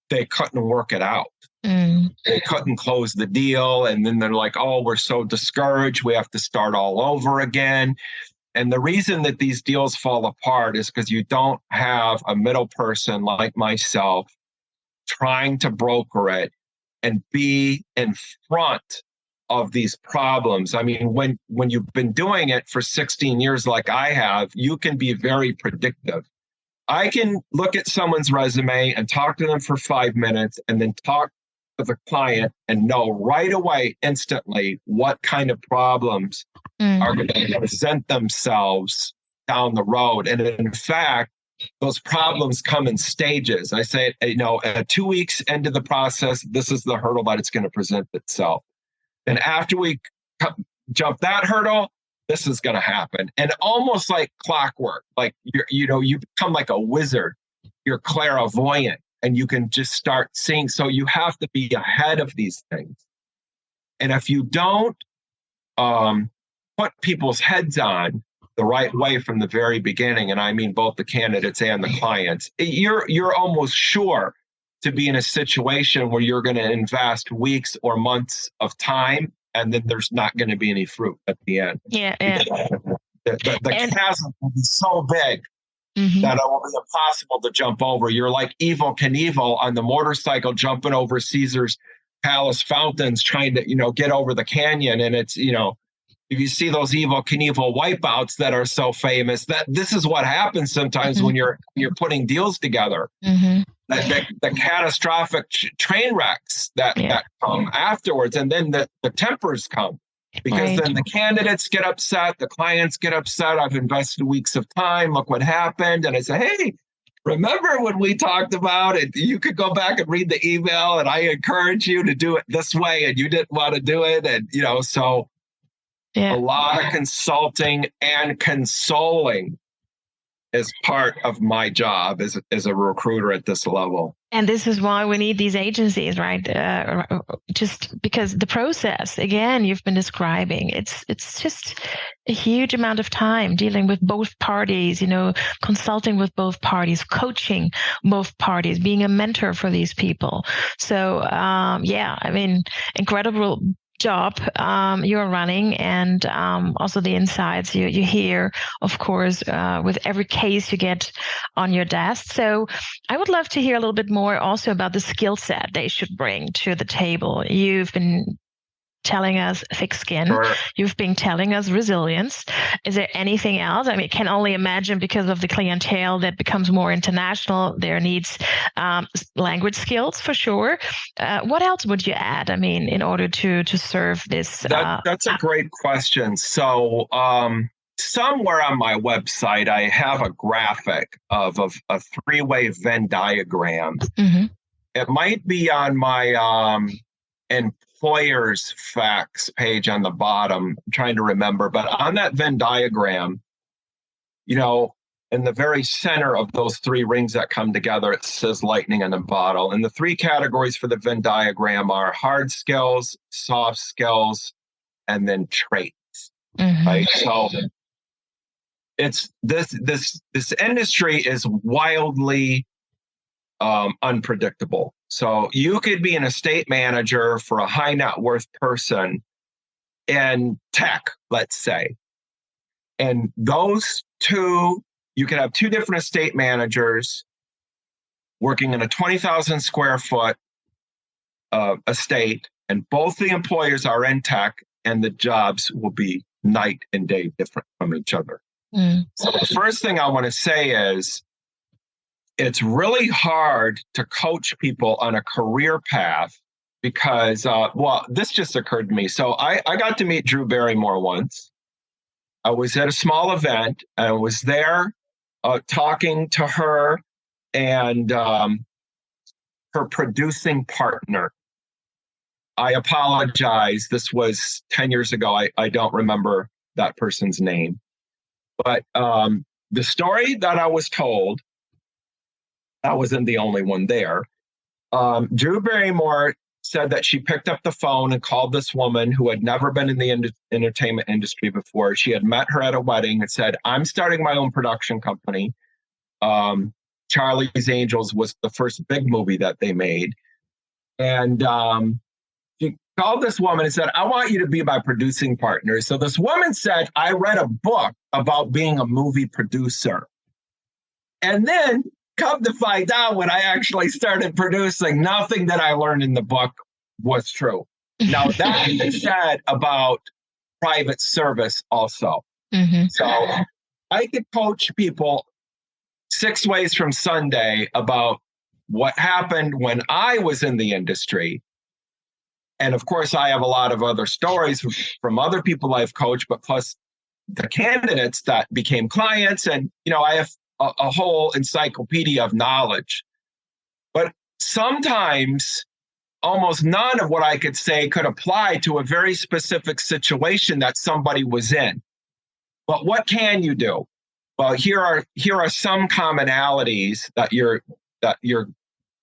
they couldn't work it out. They couldn't close the deal. And then they're like, oh, we're so discouraged. We have to start all over again. And the reason that these deals fall apart is because you don't have a middle person like myself trying to broker it and be in front of these problems. I mean, when you've been doing it for 16 years like I have, you can be very predictive. I can look at someone's resume and talk to them for 5 minutes and then talk to the client and know right away, instantly, what kind of problems are going to present themselves down the road. And in fact, those problems come in stages. I say, at 2 weeks into the process, this is the hurdle that it's going to present itself. And after we jump that hurdle, this is going to happen. And almost like clockwork, like you become like a wizard. You're clairvoyant, and you can just start seeing. So you have to be ahead of these things. And if you don't put people's heads on the right way from the very beginning, and I mean both the candidates and the clients, you're almost sure to be in a situation where you're going to invest weeks or months of time, and then there's not going to be any fruit at the end. Yeah. The chasm will be so big that it will be impossible to jump over. You're like Evel Knievel on the motorcycle jumping over Caesar's Palace fountains, trying to, get over the canyon. And it's, if you see those Evel Knievel wipeouts that are so famous, that this is what happens sometimes when you're putting deals together. The catastrophic train wrecks that come afterwards, and then the tempers come, because then the candidates get upset, the clients get upset. I've invested weeks of time. Look what happened. And I say, hey, remember when we talked about it? You could go back and read the email, and I encourage you to do it this way, and you didn't want to do it. And, so a lot of consulting and consoling is part of my job as a recruiter at this level. And this is why we need these agencies, right? Just because the process, again, you've been describing, it's just a huge amount of time dealing with both parties, consulting with both parties, coaching both parties, being a mentor for these people. So, incredible job you're running, and also the insights you hear, of course, with every case you get on your desk. So I would love to hear a little bit more also about the skill set they should bring to the table. You've been telling us thick skin. Sure. You've been telling us resilience. Is there anything else? I mean, I can only imagine, because of the clientele that becomes more international, there needs language skills for sure. What else would you add? I mean, in order to serve this? That's a great question. So somewhere on my website, I have a graphic of a three-way Venn diagram. It might be on my employer's facts page on the bottom. I'm trying to remember, but on that Venn diagram, in the very center of those three rings that come together, it says lightning in a bottle. And the three categories for the Venn diagram are hard skills, soft skills, and then traits. Right? So it's this industry is wildly unpredictable. So you could be an estate manager for a high net worth person in tech, let's say. And those two, you could have two different estate managers working in a 20,000 square foot estate, and both the employers are in tech, and the jobs will be night and day different from each other. So the first thing I want to say is, it's really hard to coach people on a career path because, this just occurred to me. So I got to meet Drew Barrymore once. I was at a small event. I was there talking to her and her producing partner. I apologize. This was 10 years ago. I don't remember that person's name. But the story that I was told, I wasn't the only one there. Drew Barrymore said that she picked up the phone and called this woman who had never been in the entertainment industry before. She had met her at a wedding and said, I'm starting my own production company. Charlie's Angels was the first big movie that they made. And she called this woman and said, I want you to be my producing partner. So this woman said, I read a book about being a movie producer. And then come to find out, when I actually started producing, nothing that I learned in the book was true. Now, that is said about private service also. So I could coach people 6 ways from Sunday about what happened when I was in the industry. And of course, I have a lot of other stories from other people I've coached, but plus the candidates that became clients. And, I have a whole encyclopedia of knowledge. But sometimes almost none of what I could say could apply to a very specific situation that somebody was in. But what can you do? Well, here are some commonalities that you're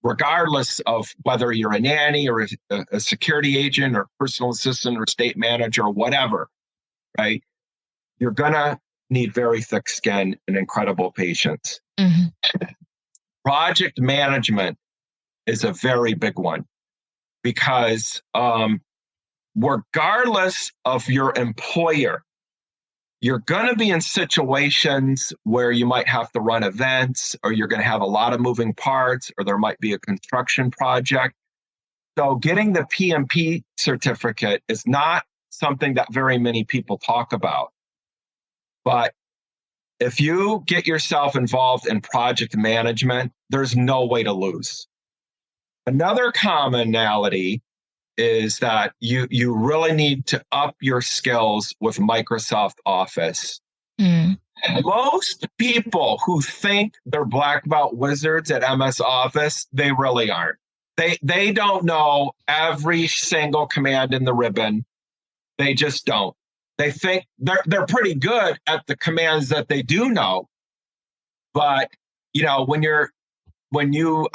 regardless of whether you're a nanny or a security agent or personal assistant or state manager or whatever, right? You're gonna need very thick skin and incredible patience. Project management is a very big one because regardless of your employer, you're going to be in situations where you might have to run events, or you're going to have a lot of moving parts, or there might be a construction project. So getting the PMP certificate is not something that very many people talk about. But if you get yourself involved in project management, there's no way to lose. Another commonality is that you really need to up your skills with Microsoft Office. Most people who think they're black belt wizards at MS Office, they really aren't. They don't know every single command in the ribbon. They just don't. They think they're pretty good at the commands that they do know. But when you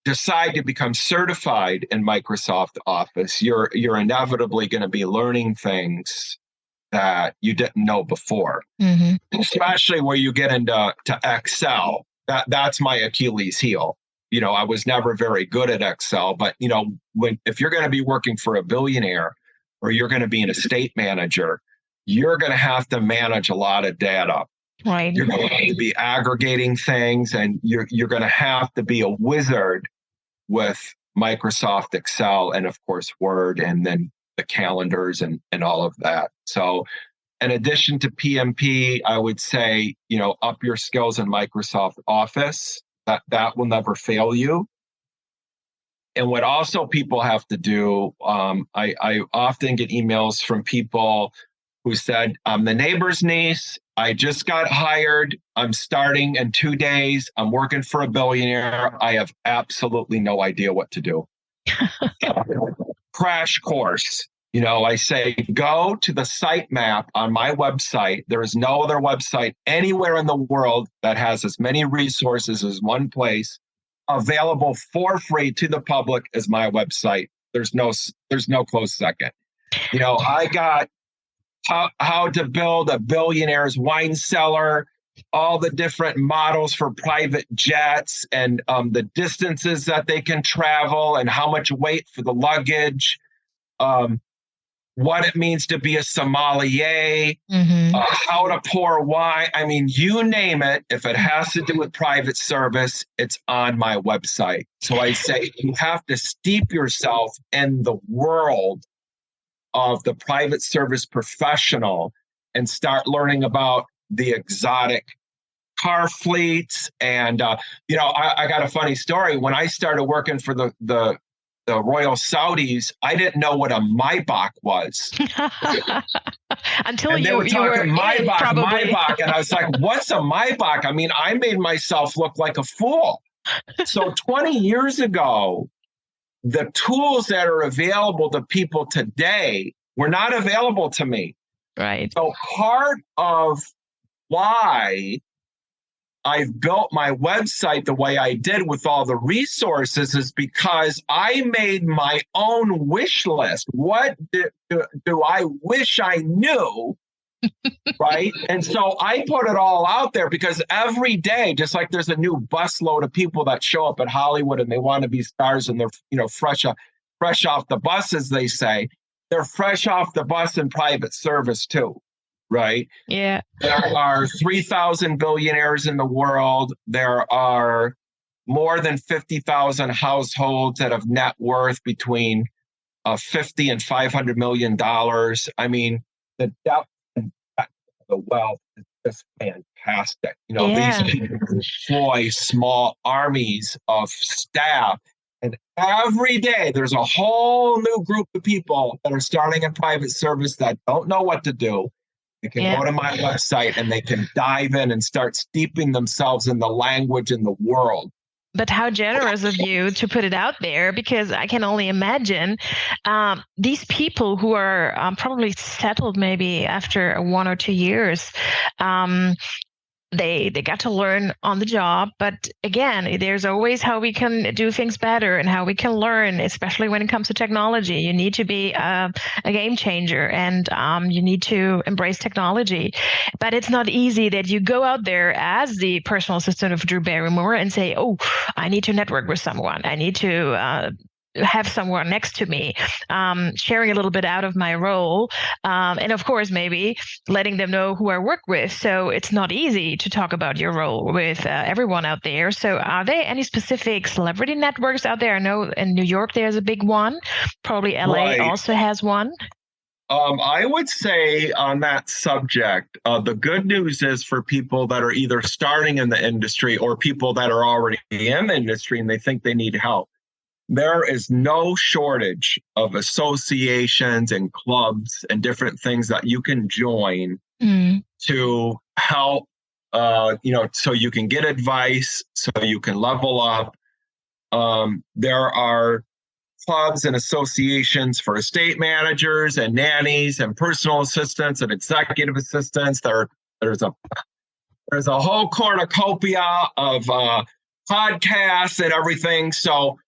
decide to become certified in Microsoft Office, you're inevitably going to be learning things that you didn't know before, especially where you get into Excel. That's my Achilles heel. I was never very good at Excel, but if you're going to be working for a billionaire or you're going to be an estate manager, you're going to have to manage a lot of data. Right. You're going to have to be aggregating things, and you're going to have to be a wizard with Microsoft Excel and, of course, Word, and then the calendars and all of that. So in addition to PMP, I would say, up your skills in Microsoft Office. That will never fail you. And what also people have to do, I often get emails from people who said, I'm the neighbor's niece. I just got hired. I'm starting in 2 days. I'm working for a billionaire. I have absolutely no idea what to do. Crash course. I say, go to the sitemap on my website. There is no other website anywhere in the world that has as many resources as one place available for free to the public as my website. There's no close second. I got how to build a billionaire's wine cellar, all the different models for private jets, and the distances that they can travel and how much weight for the luggage, what it means to be a sommelier, how to pour wine. I mean, you name it. If it has to do with private service, it's on my website. So I say you have to steep yourself in the world of the private service professional and start learning about the exotic car fleets. And, I got a funny story. When I started working for the Royal Saudis, I didn't know what a Maybach was. Until they were talking Maybach, probably. Maybach. And I was like, what's a Maybach? I mean, I made myself look like a fool. So 20 years ago, the tools that are available to people today were not available to me. Right. So part of why I've built my website the way I did with all the resources is because I made my own wish list. What do I wish I knew? Right. And so I put it all out there because every day, just like there's a new busload of people that show up at Hollywood and they want to be stars and they're fresh off the bus, as they say, they're fresh off the bus in private service too. right? Yeah. There are 3,000 billionaires in the world. There are more than 50,000 households that have net worth between $50 and $500 million. I mean, the depth and breadth of the wealth is just fantastic. Yeah. These people employ small armies of staff. And every day there's a whole new group of people that are starting in private service that don't know what to do. They can go to my website and they can dive in and start steeping themselves in the language and the world. But how generous of you to put it out there, because I can only imagine these people who are probably settled maybe after 1 or 2 years, they got to learn on the job. But again, there's always how we can do things better and how we can learn, especially when it comes to technology. You need to be a game changer, and you need to embrace technology. But it's not easy that you go out there as the personal assistant of Drew Barrymore and say, oh, I need to network with someone. I need to have someone next to me, sharing a little bit out of my role. And of course, maybe letting them know who I work with. So it's not easy to talk about your role with everyone out there. So are there any specific celebrity networks out there? I know in New York, there's a big one. Probably LA also has one. I would say on that subject, the good news is for people that are either starting in the industry or people that are already in the industry and they think they need help. There is no shortage of associations and clubs and different things that you can join to help, so you can get advice, so you can level up. There are clubs and associations for estate managers and nannies and personal assistants and executive assistants. There's a whole cornucopia of podcasts and everything. So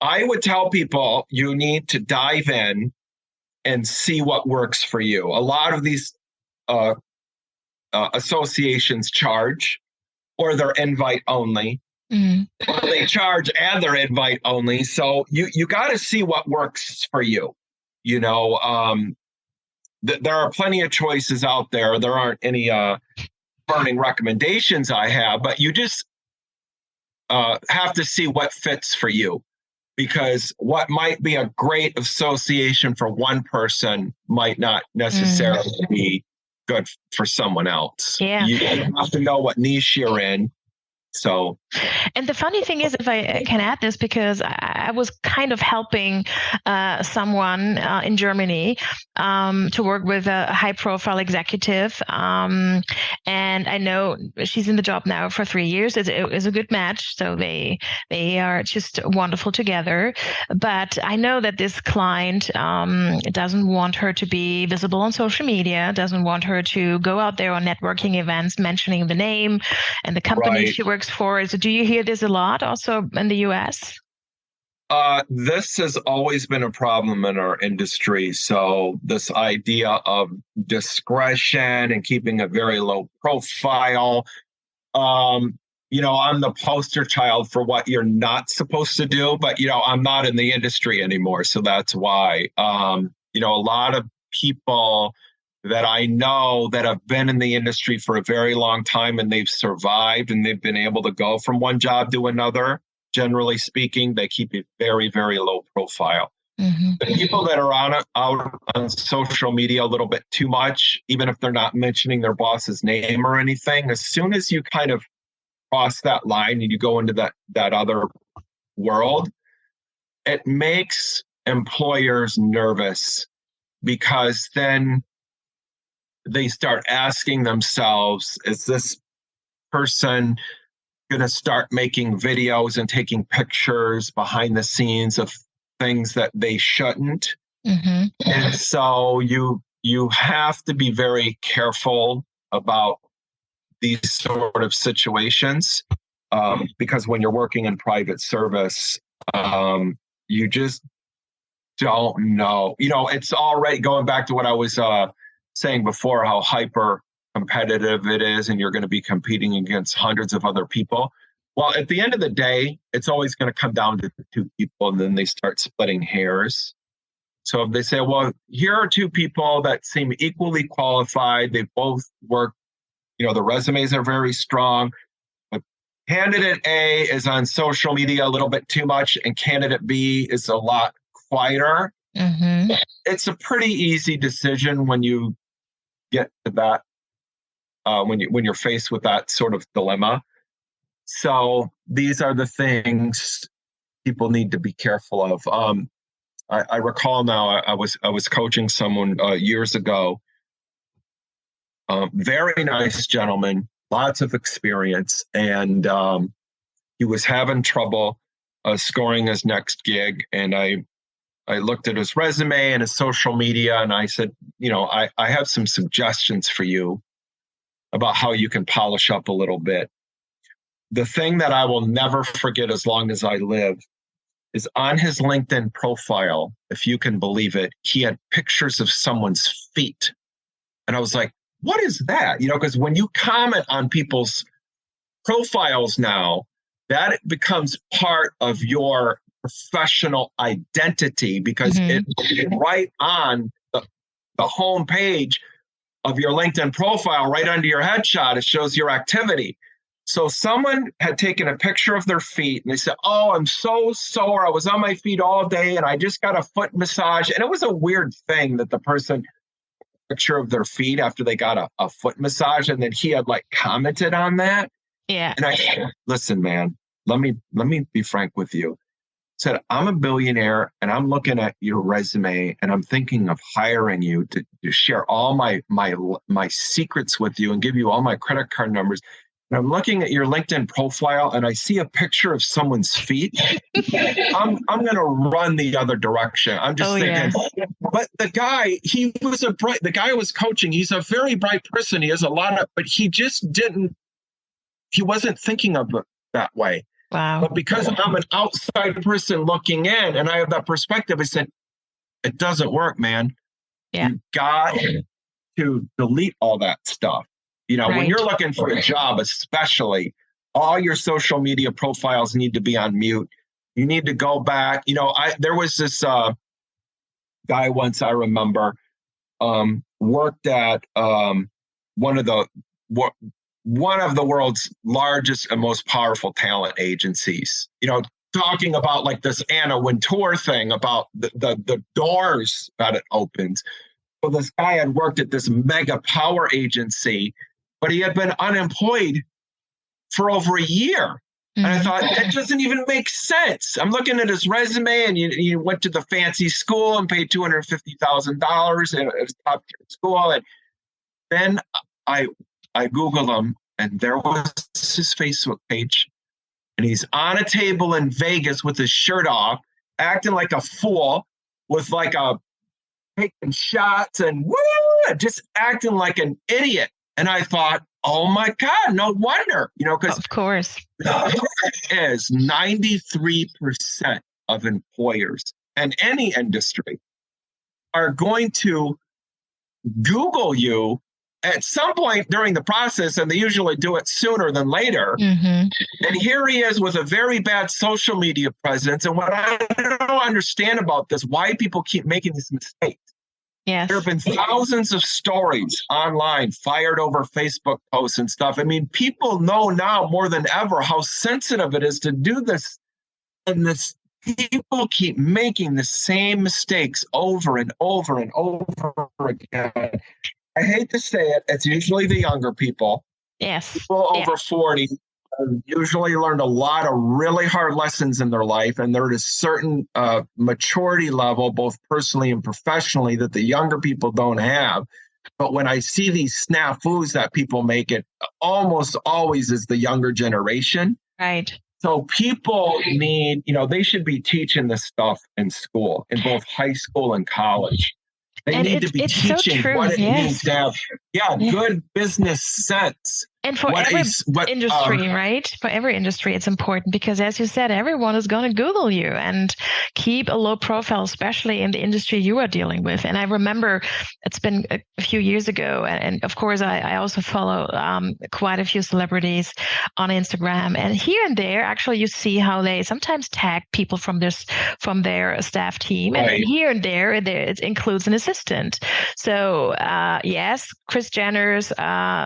I would tell people you need to dive in and see what works for you. A lot of these associations charge, or they're invite only. Or they charge and they're invite only. So you got to see what works for you. There are plenty of choices out there. There aren't any burning recommendations I have, but you just have to see what fits for you. Because what might be a great association for one person might not necessarily be good for someone else. Yeah. You have to know what niche you're in. So, and the funny thing is, if I can add this, because I was kind of helping someone in Germany to work with a high-profile executive, and I know she's in the job now for 3 years. It's a good match, so they are just wonderful together. But I know that this client doesn't want her to be visible on social media, doesn't want her to go out there on networking events mentioning the name and the company she works for. So do you hear this a lot also in the US? This has always been a problem in our industry. So this idea of discretion and keeping a very low profile, I'm the poster child for what you're not supposed to do, but, I'm not in the industry anymore. So that's why, a lot of people that I know that have been in the industry for a very long time and they've survived and they've been able to go from one job to another. Generally speaking, they keep it very, very low profile. The people that are out on social media a little bit too much, even if they're not mentioning their boss's name or anything, as soon as you kind of cross that line and you go into that other world, it makes employers nervous, because then they start asking themselves, is this person going to start making videos and taking pictures behind the scenes of things that they shouldn't? And so you have to be very careful about these sort of situations, because when you're working in private service, you just don't know. It's already going back to what I was saying before, how hyper competitive it is, and you're going to be competing against hundreds of other people. Well, at the end of the day, it's always going to come down to two people, and then they start splitting hairs. So if they say, well, here are two people that seem equally qualified. They both work, the resumes are very strong. But candidate A is on social media a little bit too much, and candidate B is a lot quieter. Mm-hmm. It's a pretty easy decision when you get to that, when you're faced with that sort of dilemma. So these are the things people need to be careful of. I recall now, I was coaching someone years ago. Very nice gentleman, lots of experience, and he was having trouble scoring his next gig. And I looked at his resume and his social media, and I said, I have some suggestions for you about how you can polish up a little bit. The thing that I will never forget as long as I live is on his LinkedIn profile, if you can believe it, he had pictures of someone's feet. And I was like, what is that? Because when you comment on people's profiles now, that becomes part of your professional identity, because it's right on the home page of your LinkedIn profile, right under your headshot, it shows your activity. So someone had taken a picture of their feet and they said, oh, I'm so sore. I was on my feet all day and I just got a foot massage. And it was a weird thing that the person picture of their feet after they got a foot massage, and then he had commented on that. Yeah. And I said, listen, man, let me be frank with you. I said, I'm a billionaire and I'm looking at your resume and I'm thinking of hiring you to share all my secrets with you and give you all my credit card numbers. And I'm looking at your LinkedIn profile and I see a picture of someone's feet. I'm going to run the other direction. I'm just thinking, but the guy, the guy I was coaching, he's a very bright person. He has but he just he wasn't thinking of it that way. Wow. But because I'm an outside person looking in and I have that perspective, I said, it doesn't work, man. Yeah. You got to delete all that stuff. When you're looking for a job, especially, all your social media profiles need to be on mute. You need to go back. There was this guy once I remember worked at one of the world's largest and most powerful talent agencies. Talking about this Anna Wintour thing about the doors that it opens. So this guy had worked at this mega power agency, but he had been unemployed for over a year. And I thought, that doesn't even make sense. I'm looking at his resume, and you went to the fancy school and paid $250,000 in a top tier school. And then I Googled him, and there was his Facebook page. And he's on a table in Vegas with his shirt off, acting like a fool, with taking shots and just acting like an idiot. And I thought, oh my God, no wonder, because of course, is 93% of employers in any industry are going to Google you at some point during the process, and they usually do it sooner than later. And here he is with a very bad social media presence. And what I don't understand about this, why people keep making these mistakes. Yes. There have been thousands of stories online fired over Facebook posts and stuff. I mean, people know now more than ever how sensitive it is to do this. And people keep making the same mistakes over and over and over again. I hate to say it, it's usually the younger people. Yes. People over 40 usually learned a lot of really hard lessons in their life, and they're at a certain maturity level, both personally and professionally, that the younger people don't have. But when I see these snafus that people make, it almost always is the younger generation. Right. So people need, they should be teaching this stuff in school, in both high school and college. They need to be teaching what it means to have, good business sense. And for every industry, right? For every industry, it's important because, as you said, everyone is going to Google you and keep a low profile, especially in the industry you are dealing with. And I remember it's been a few years ago, and of course, I also follow quite a few celebrities on Instagram, and here and there, actually, you see how they sometimes tag people from their staff team, right. And here and there, it includes an assistant. So yes, Kris Jenner's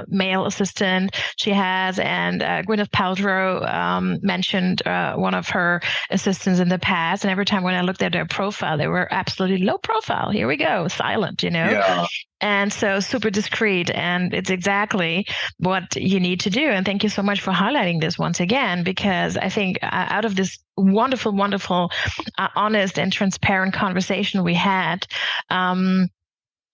male assistant she has, and Gwyneth Paltrow mentioned one of her assistants in the past. And every time when I looked at their profile, they were absolutely low profile. Here we go, silent, Yeah. And so super discreet, and it's exactly what you need to do. And thank you so much for highlighting this once again, because I think out of this wonderful, honest and transparent conversation we had,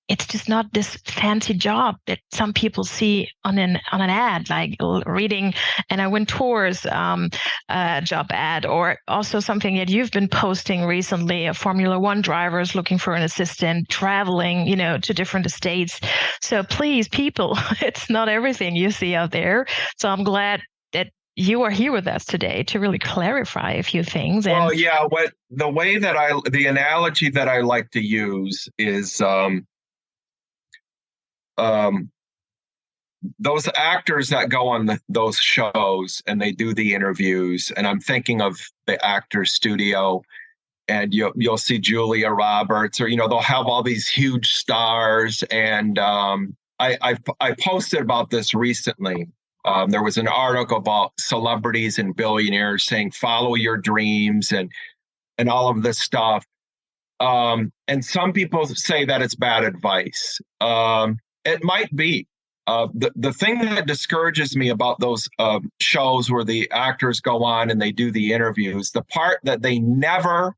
it's just not this fancy job that some people see on an ad, like reading Anna Wintour's job ad, or also something that you've been posting recently, a Formula One drivers looking for an assistant, traveling, to different states. So please, people, it's not everything you see out there. So I'm glad that you are here with us today to really clarify a few things. Well, yeah, the analogy that I like to use is, those actors that go on those shows and they do the interviews, and I'm thinking of the Actors Studio, and you'll see Julia Roberts, or they'll have all these huge stars. And I posted about this recently. There was an article about celebrities and billionaires saying follow your dreams and all of this stuff. And some people say that it's bad advice. It might be. The thing that discourages me about those shows where the actors go on and they do the interviews, the part that they never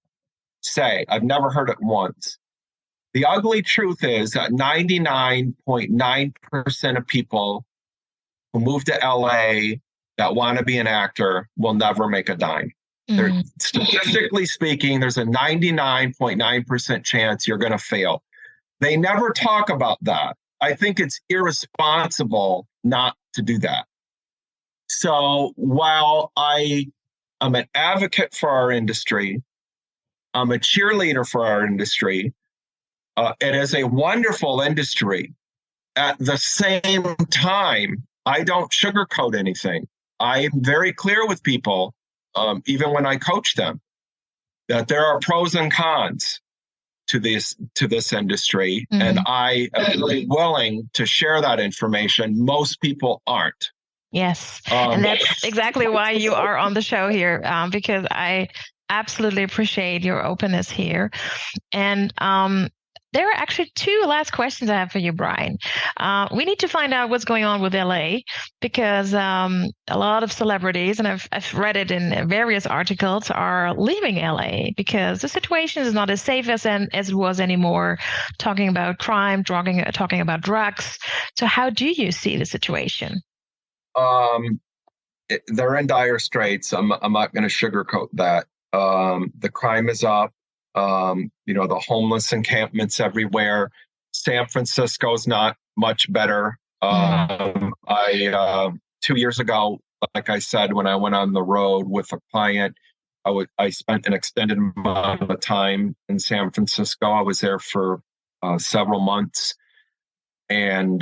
say, I've never heard it once. The ugly truth is that 99.9% of people who move to LA that want to be an actor will never make a dime. Mm-hmm. Statistically speaking, there's a 99.9% chance you're going to fail. They never talk about that. I think it's irresponsible not to do that. So while I'm an advocate for our industry, I'm a cheerleader for our industry, it is a wonderful industry. At the same time, I don't sugarcoat anything. I'm very clear with people, even when I coach them, that there are pros and cons to this industry, mm-hmm. and I am really willing to share that information. Most people aren't. Yes, and that's exactly why you are on the show here, because I absolutely appreciate your openness here. And there are actually two last questions I have for you, Brian. We need to find out what's going on with LA, because a lot of celebrities, and I've read it in various articles, are leaving LA because the situation is not as safe as it was anymore. Talking about crime, talking about drugs. So how do you see the situation? They're in dire straits. I'm not going to sugarcoat that. The crime is up. The homeless encampments everywhere. San Francisco's not much better. 2 years ago, like I said, when I went on the road with a client, I spent an extended amount of time in San Francisco. I was there for several months. And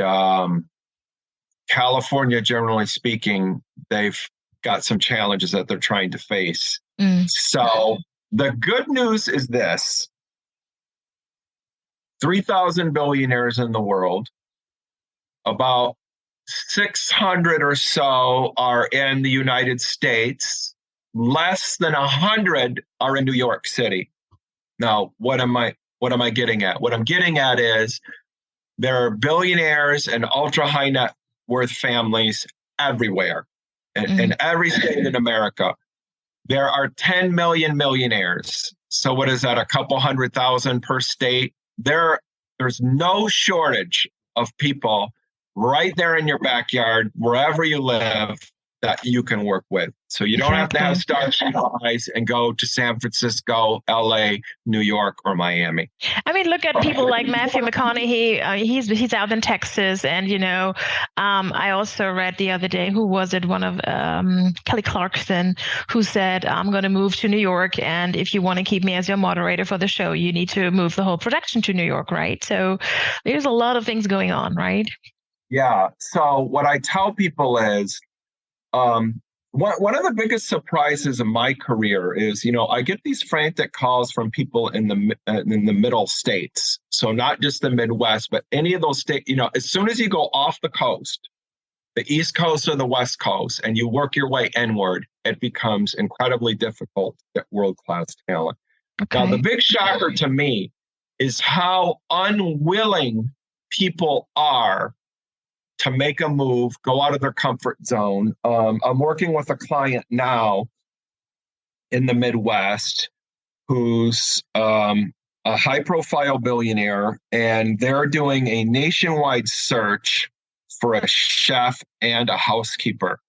California, generally speaking, they've got some challenges that they're trying to face. So the good news is this: 3,000 billionaires in the world, about 600 or so are in the United States, less than 100 are in New York City. Now, what am I getting at? What I'm getting at is there are billionaires and ultra high net worth families everywhere, in every state in America. There are 10 million millionaires. So what is that, a couple 100,000 per state? There's no shortage of people right there in your backyard, wherever you live, that you can work with. So you don't have to have starship eyes and go to San Francisco, LA, New York, or Miami. I mean, look at people like Matthew McConaughey. He's out in Texas, and I also read the other day, who was it? One of Kelly Clarkson, who said, "I'm going to move to New York, and if you want to keep me as your moderator for the show, you need to move the whole production to New York." Right? So there's a lot of things going on, right? Yeah. So what I tell people is, one of the biggest surprises in my career is, I get these frantic calls from people in the middle states. So not just the Midwest, but any of those states. As soon as you go off the coast, the East Coast or the West Coast, and you work your way inward, it becomes incredibly difficult to get world-class talent. Okay. Now, the big shocker to me is how unwilling people are to make a move, go out of their comfort zone. I'm working with a client now in the Midwest who's a high-profile billionaire, and they're doing a nationwide search for a chef and a housekeeper.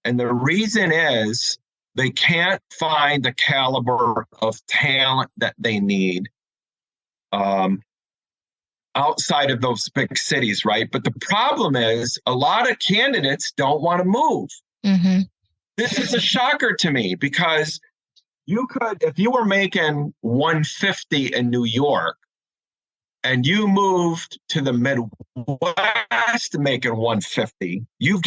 And the reason is they can't find the caliber of talent that they need outside of those big cities, right? But the problem is a lot of candidates don't want to move. Mm-hmm. This is a shocker to me, because you could, if you were making 150 in New York and you moved to the Midwest making 150, you've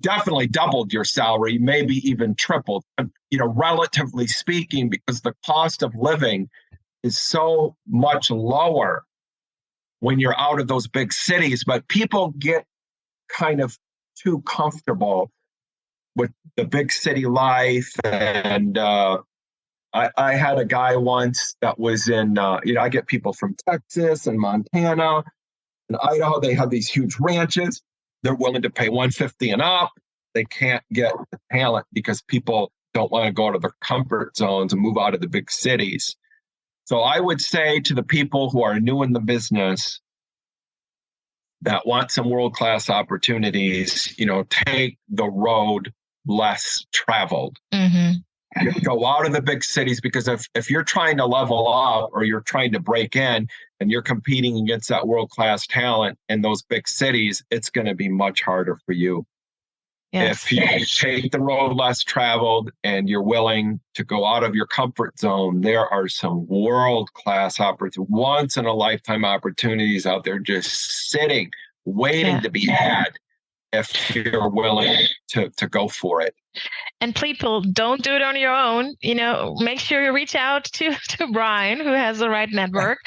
definitely doubled your salary, maybe even tripled, relatively speaking, because the cost of living is so much lower when you're out of those big cities. But people get kind of too comfortable with the big city life. And I had a guy once that was in, I get people from Texas and Montana and Idaho. They have these huge ranches. They're willing to pay $150 and up. They can't get the talent because people don't want to go to their comfort zones and move out of the big cities. So I would say to the people who are new in the business that want some world-class opportunities, take the road less traveled. Mm-hmm. Go out of the big cities, because if you're trying to level up or you're trying to break in and you're competing against that world-class talent in those big cities, it's going to be much harder for you. Yes. If you take the road less traveled and you're willing to go out of your comfort zone, there are some world-class opportunities, once-in-a-lifetime opportunities out there just sitting, waiting to be had if you're willing to go for it. And people, don't do it on your own. Make sure you reach out to Brian, who has the right network.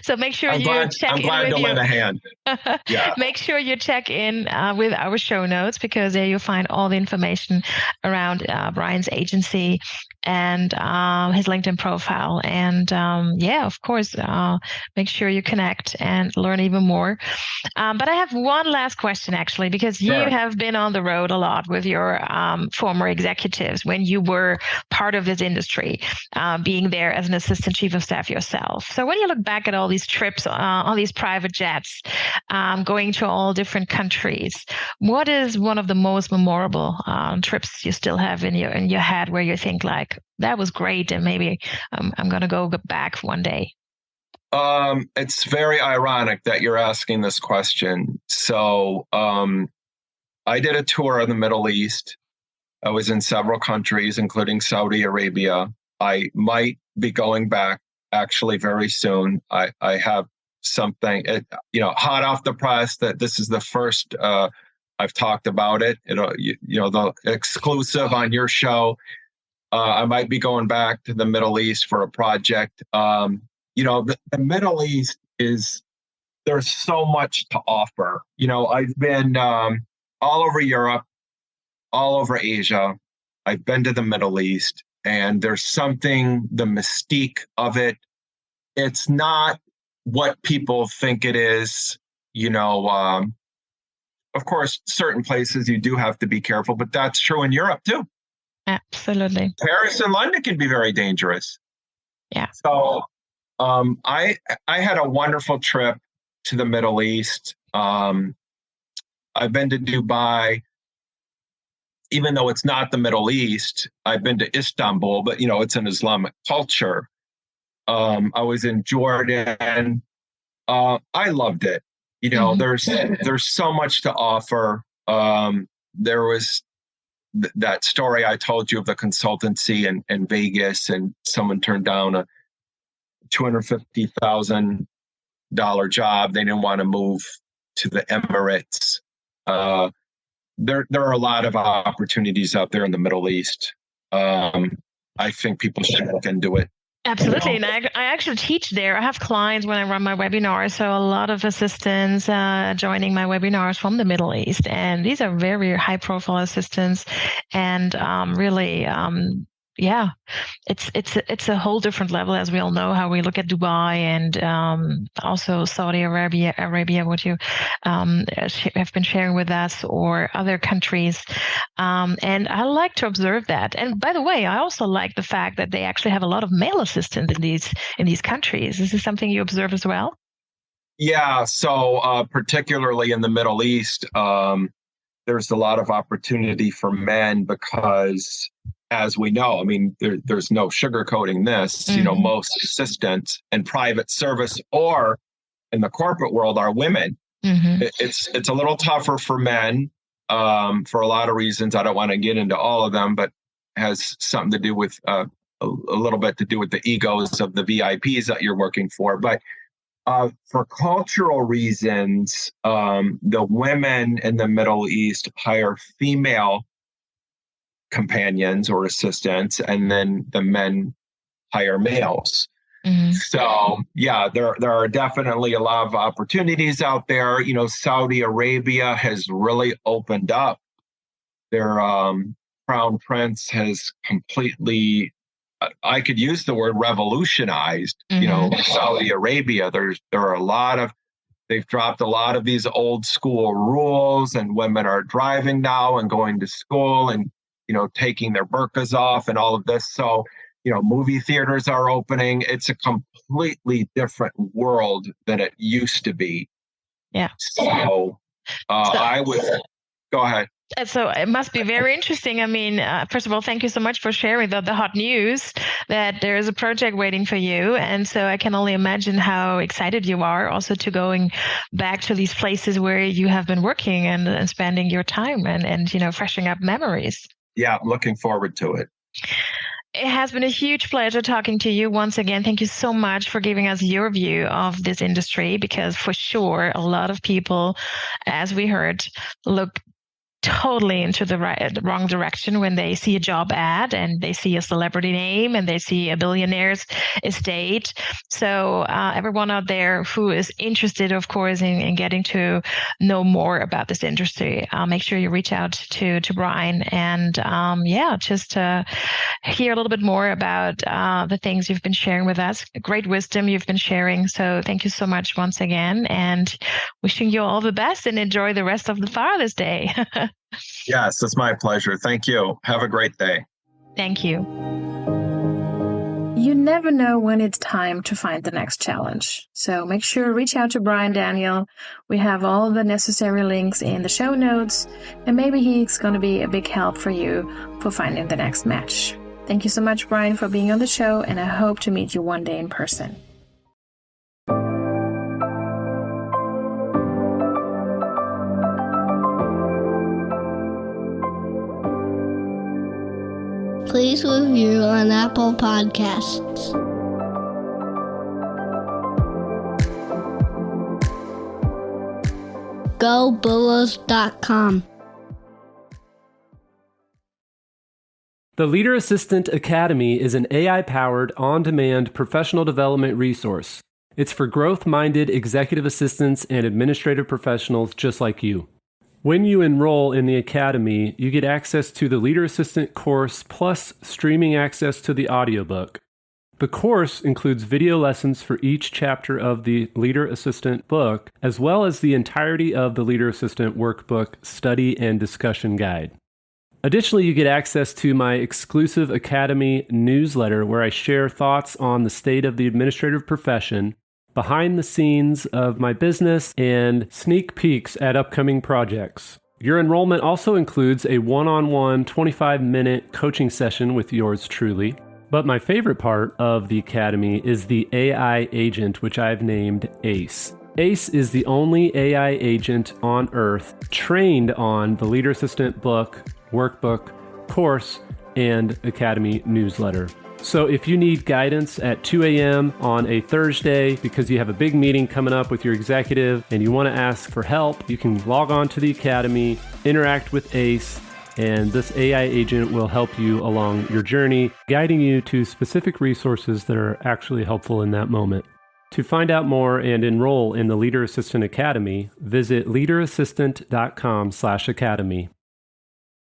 So make sure check in. I'm glad to lend a hand. Yeah. Make sure you check in with our show notes, because there you'll find all the information around Brian's agency and his LinkedIn profile. And of course, make sure you connect and learn even more. But I have one last question, actually, because you have been on the road a lot with your former executives when you were part of this industry, being there as an assistant chief of staff yourself. So when you look back at all these trips on these private jets, going to all different countries, what is one of the most memorable trips you still have in your head where you think like, that was great and maybe I'm going to go back one day? It's very ironic that you're asking this question. So I did a tour of the Middle East. I was in several countries, including Saudi Arabia. I might be going back actually very soon. I have something, hot off the press that this is the first I've talked about it. The exclusive on your show. I might be going back to the Middle East for a project. The Middle East there's so much to offer. I've been all over Europe, all over Asia. I've been to the Middle East, and there's something, the mystique of it. It's not what people think it is. Of course, certain places you do have to be careful, but that's true in Europe too. Absolutely. Paris and London can be very dangerous. Yeah. So I had a wonderful trip to the Middle East. I've been to Dubai. even though it's not the Middle East, I've been to Istanbul, but it's an Islamic culture. I was in Jordan. I loved it. There's so much to offer. There was that story I told you of the consultancy in Vegas, and someone turned down a $250,000 job. They didn't want to move to the Emirates. There are a lot of opportunities out there in the Middle East. I think people should look into it. Absolutely. And I actually teach there. I have clients when I run my webinars. So a lot of assistants joining my webinars from the Middle East. And these are very high profile assistants. And really, it's a whole different level, as we all know, how we look at Dubai and also Saudi Arabia, what you have been sharing with us, or other countries. And I like to observe that. And by the way, I also like the fact that they actually have a lot of male assistants in these countries. Is this something you observe as well? Yeah. So particularly in the Middle East, there's a lot of opportunity for men because, as we know, there's no sugarcoating this. Most assistants in private service or in the corporate world are women. It's a little tougher for men for a lot of reasons. I don't want to get into all of them, but it has something to do with a little bit to do with the egos of the VIPs that you're working for. But for cultural reasons, the women in the Middle East hire female companions or assistants, and then the men hire males. So there are definitely a lot of opportunities out there. Saudi Arabia has really opened up. Their crown prince has completely, I could use the word revolutionized, Saudi Arabia. There are a lot of, they've dropped a lot of these old school rules, and women are driving now and going to school and taking their burqas off and all of this. So, movie theaters are opening. It's a completely different world than it used to be. Yeah. So I would go ahead. So it must be very interesting. First of all, thank you so much for sharing the hot news that there is a project waiting for you. And so I can only imagine how excited you are also to going back to these places where you have been working and spending your time and freshening up memories. Yeah, I'm looking forward to it. It has been a huge pleasure talking to you once again. Thank you so much for giving us your view of this industry, because for sure, a lot of people, as we heard, look totally into the wrong direction when they see a job ad and they see a celebrity name and they see a billionaire's estate. So everyone out there who is interested, of course, in getting to know more about this industry, make sure you reach out to Brian and just hear a little bit more about the things you've been sharing with us. Great wisdom you've been sharing. So thank you so much once again, and wishing you all the best and enjoy the rest of the Father's Day. Yes, it's my pleasure. Thank you. Have a great day. Thank you. You never know when it's time to find the next challenge. So make sure to reach out to Brian Daniel. We have all the necessary links in the show notes, and maybe he's going to be a big help for you for finding the next match. Thank you so much, Brian, for being on the show, and I hope to meet you one day in person. Please review on Apple Podcasts. GoBulls.com. The Leader Assistant Academy is an AI-powered, on-demand professional development resource. It's for growth-minded executive assistants and administrative professionals just like you. When you enroll in the Academy, you get access to the Leader Assistant course plus streaming access to the audiobook. The course includes video lessons for each chapter of the Leader Assistant book, as well as the entirety of the Leader Assistant workbook study and discussion guide. Additionally, you get access to my exclusive Academy newsletter where I share thoughts on the state of the administrative profession, behind the scenes of my business, and sneak peeks at upcoming projects. Your enrollment also includes a one-on-one 25-minute coaching session with yours truly. But my favorite part of the Academy is the AI agent, which I've named ACE. ACE is the only AI agent on Earth trained on the Leader Assistant book, workbook, course, and Academy newsletter. So if you need guidance at 2 a.m. on a Thursday because you have a big meeting coming up with your executive and you want to ask for help, you can log on to the Academy, interact with ACE, and this AI agent will help you along your journey, guiding you to specific resources that are actually helpful in that moment. To find out more and enroll in the Leader Assistant Academy, visit leaderassistant.com/academy.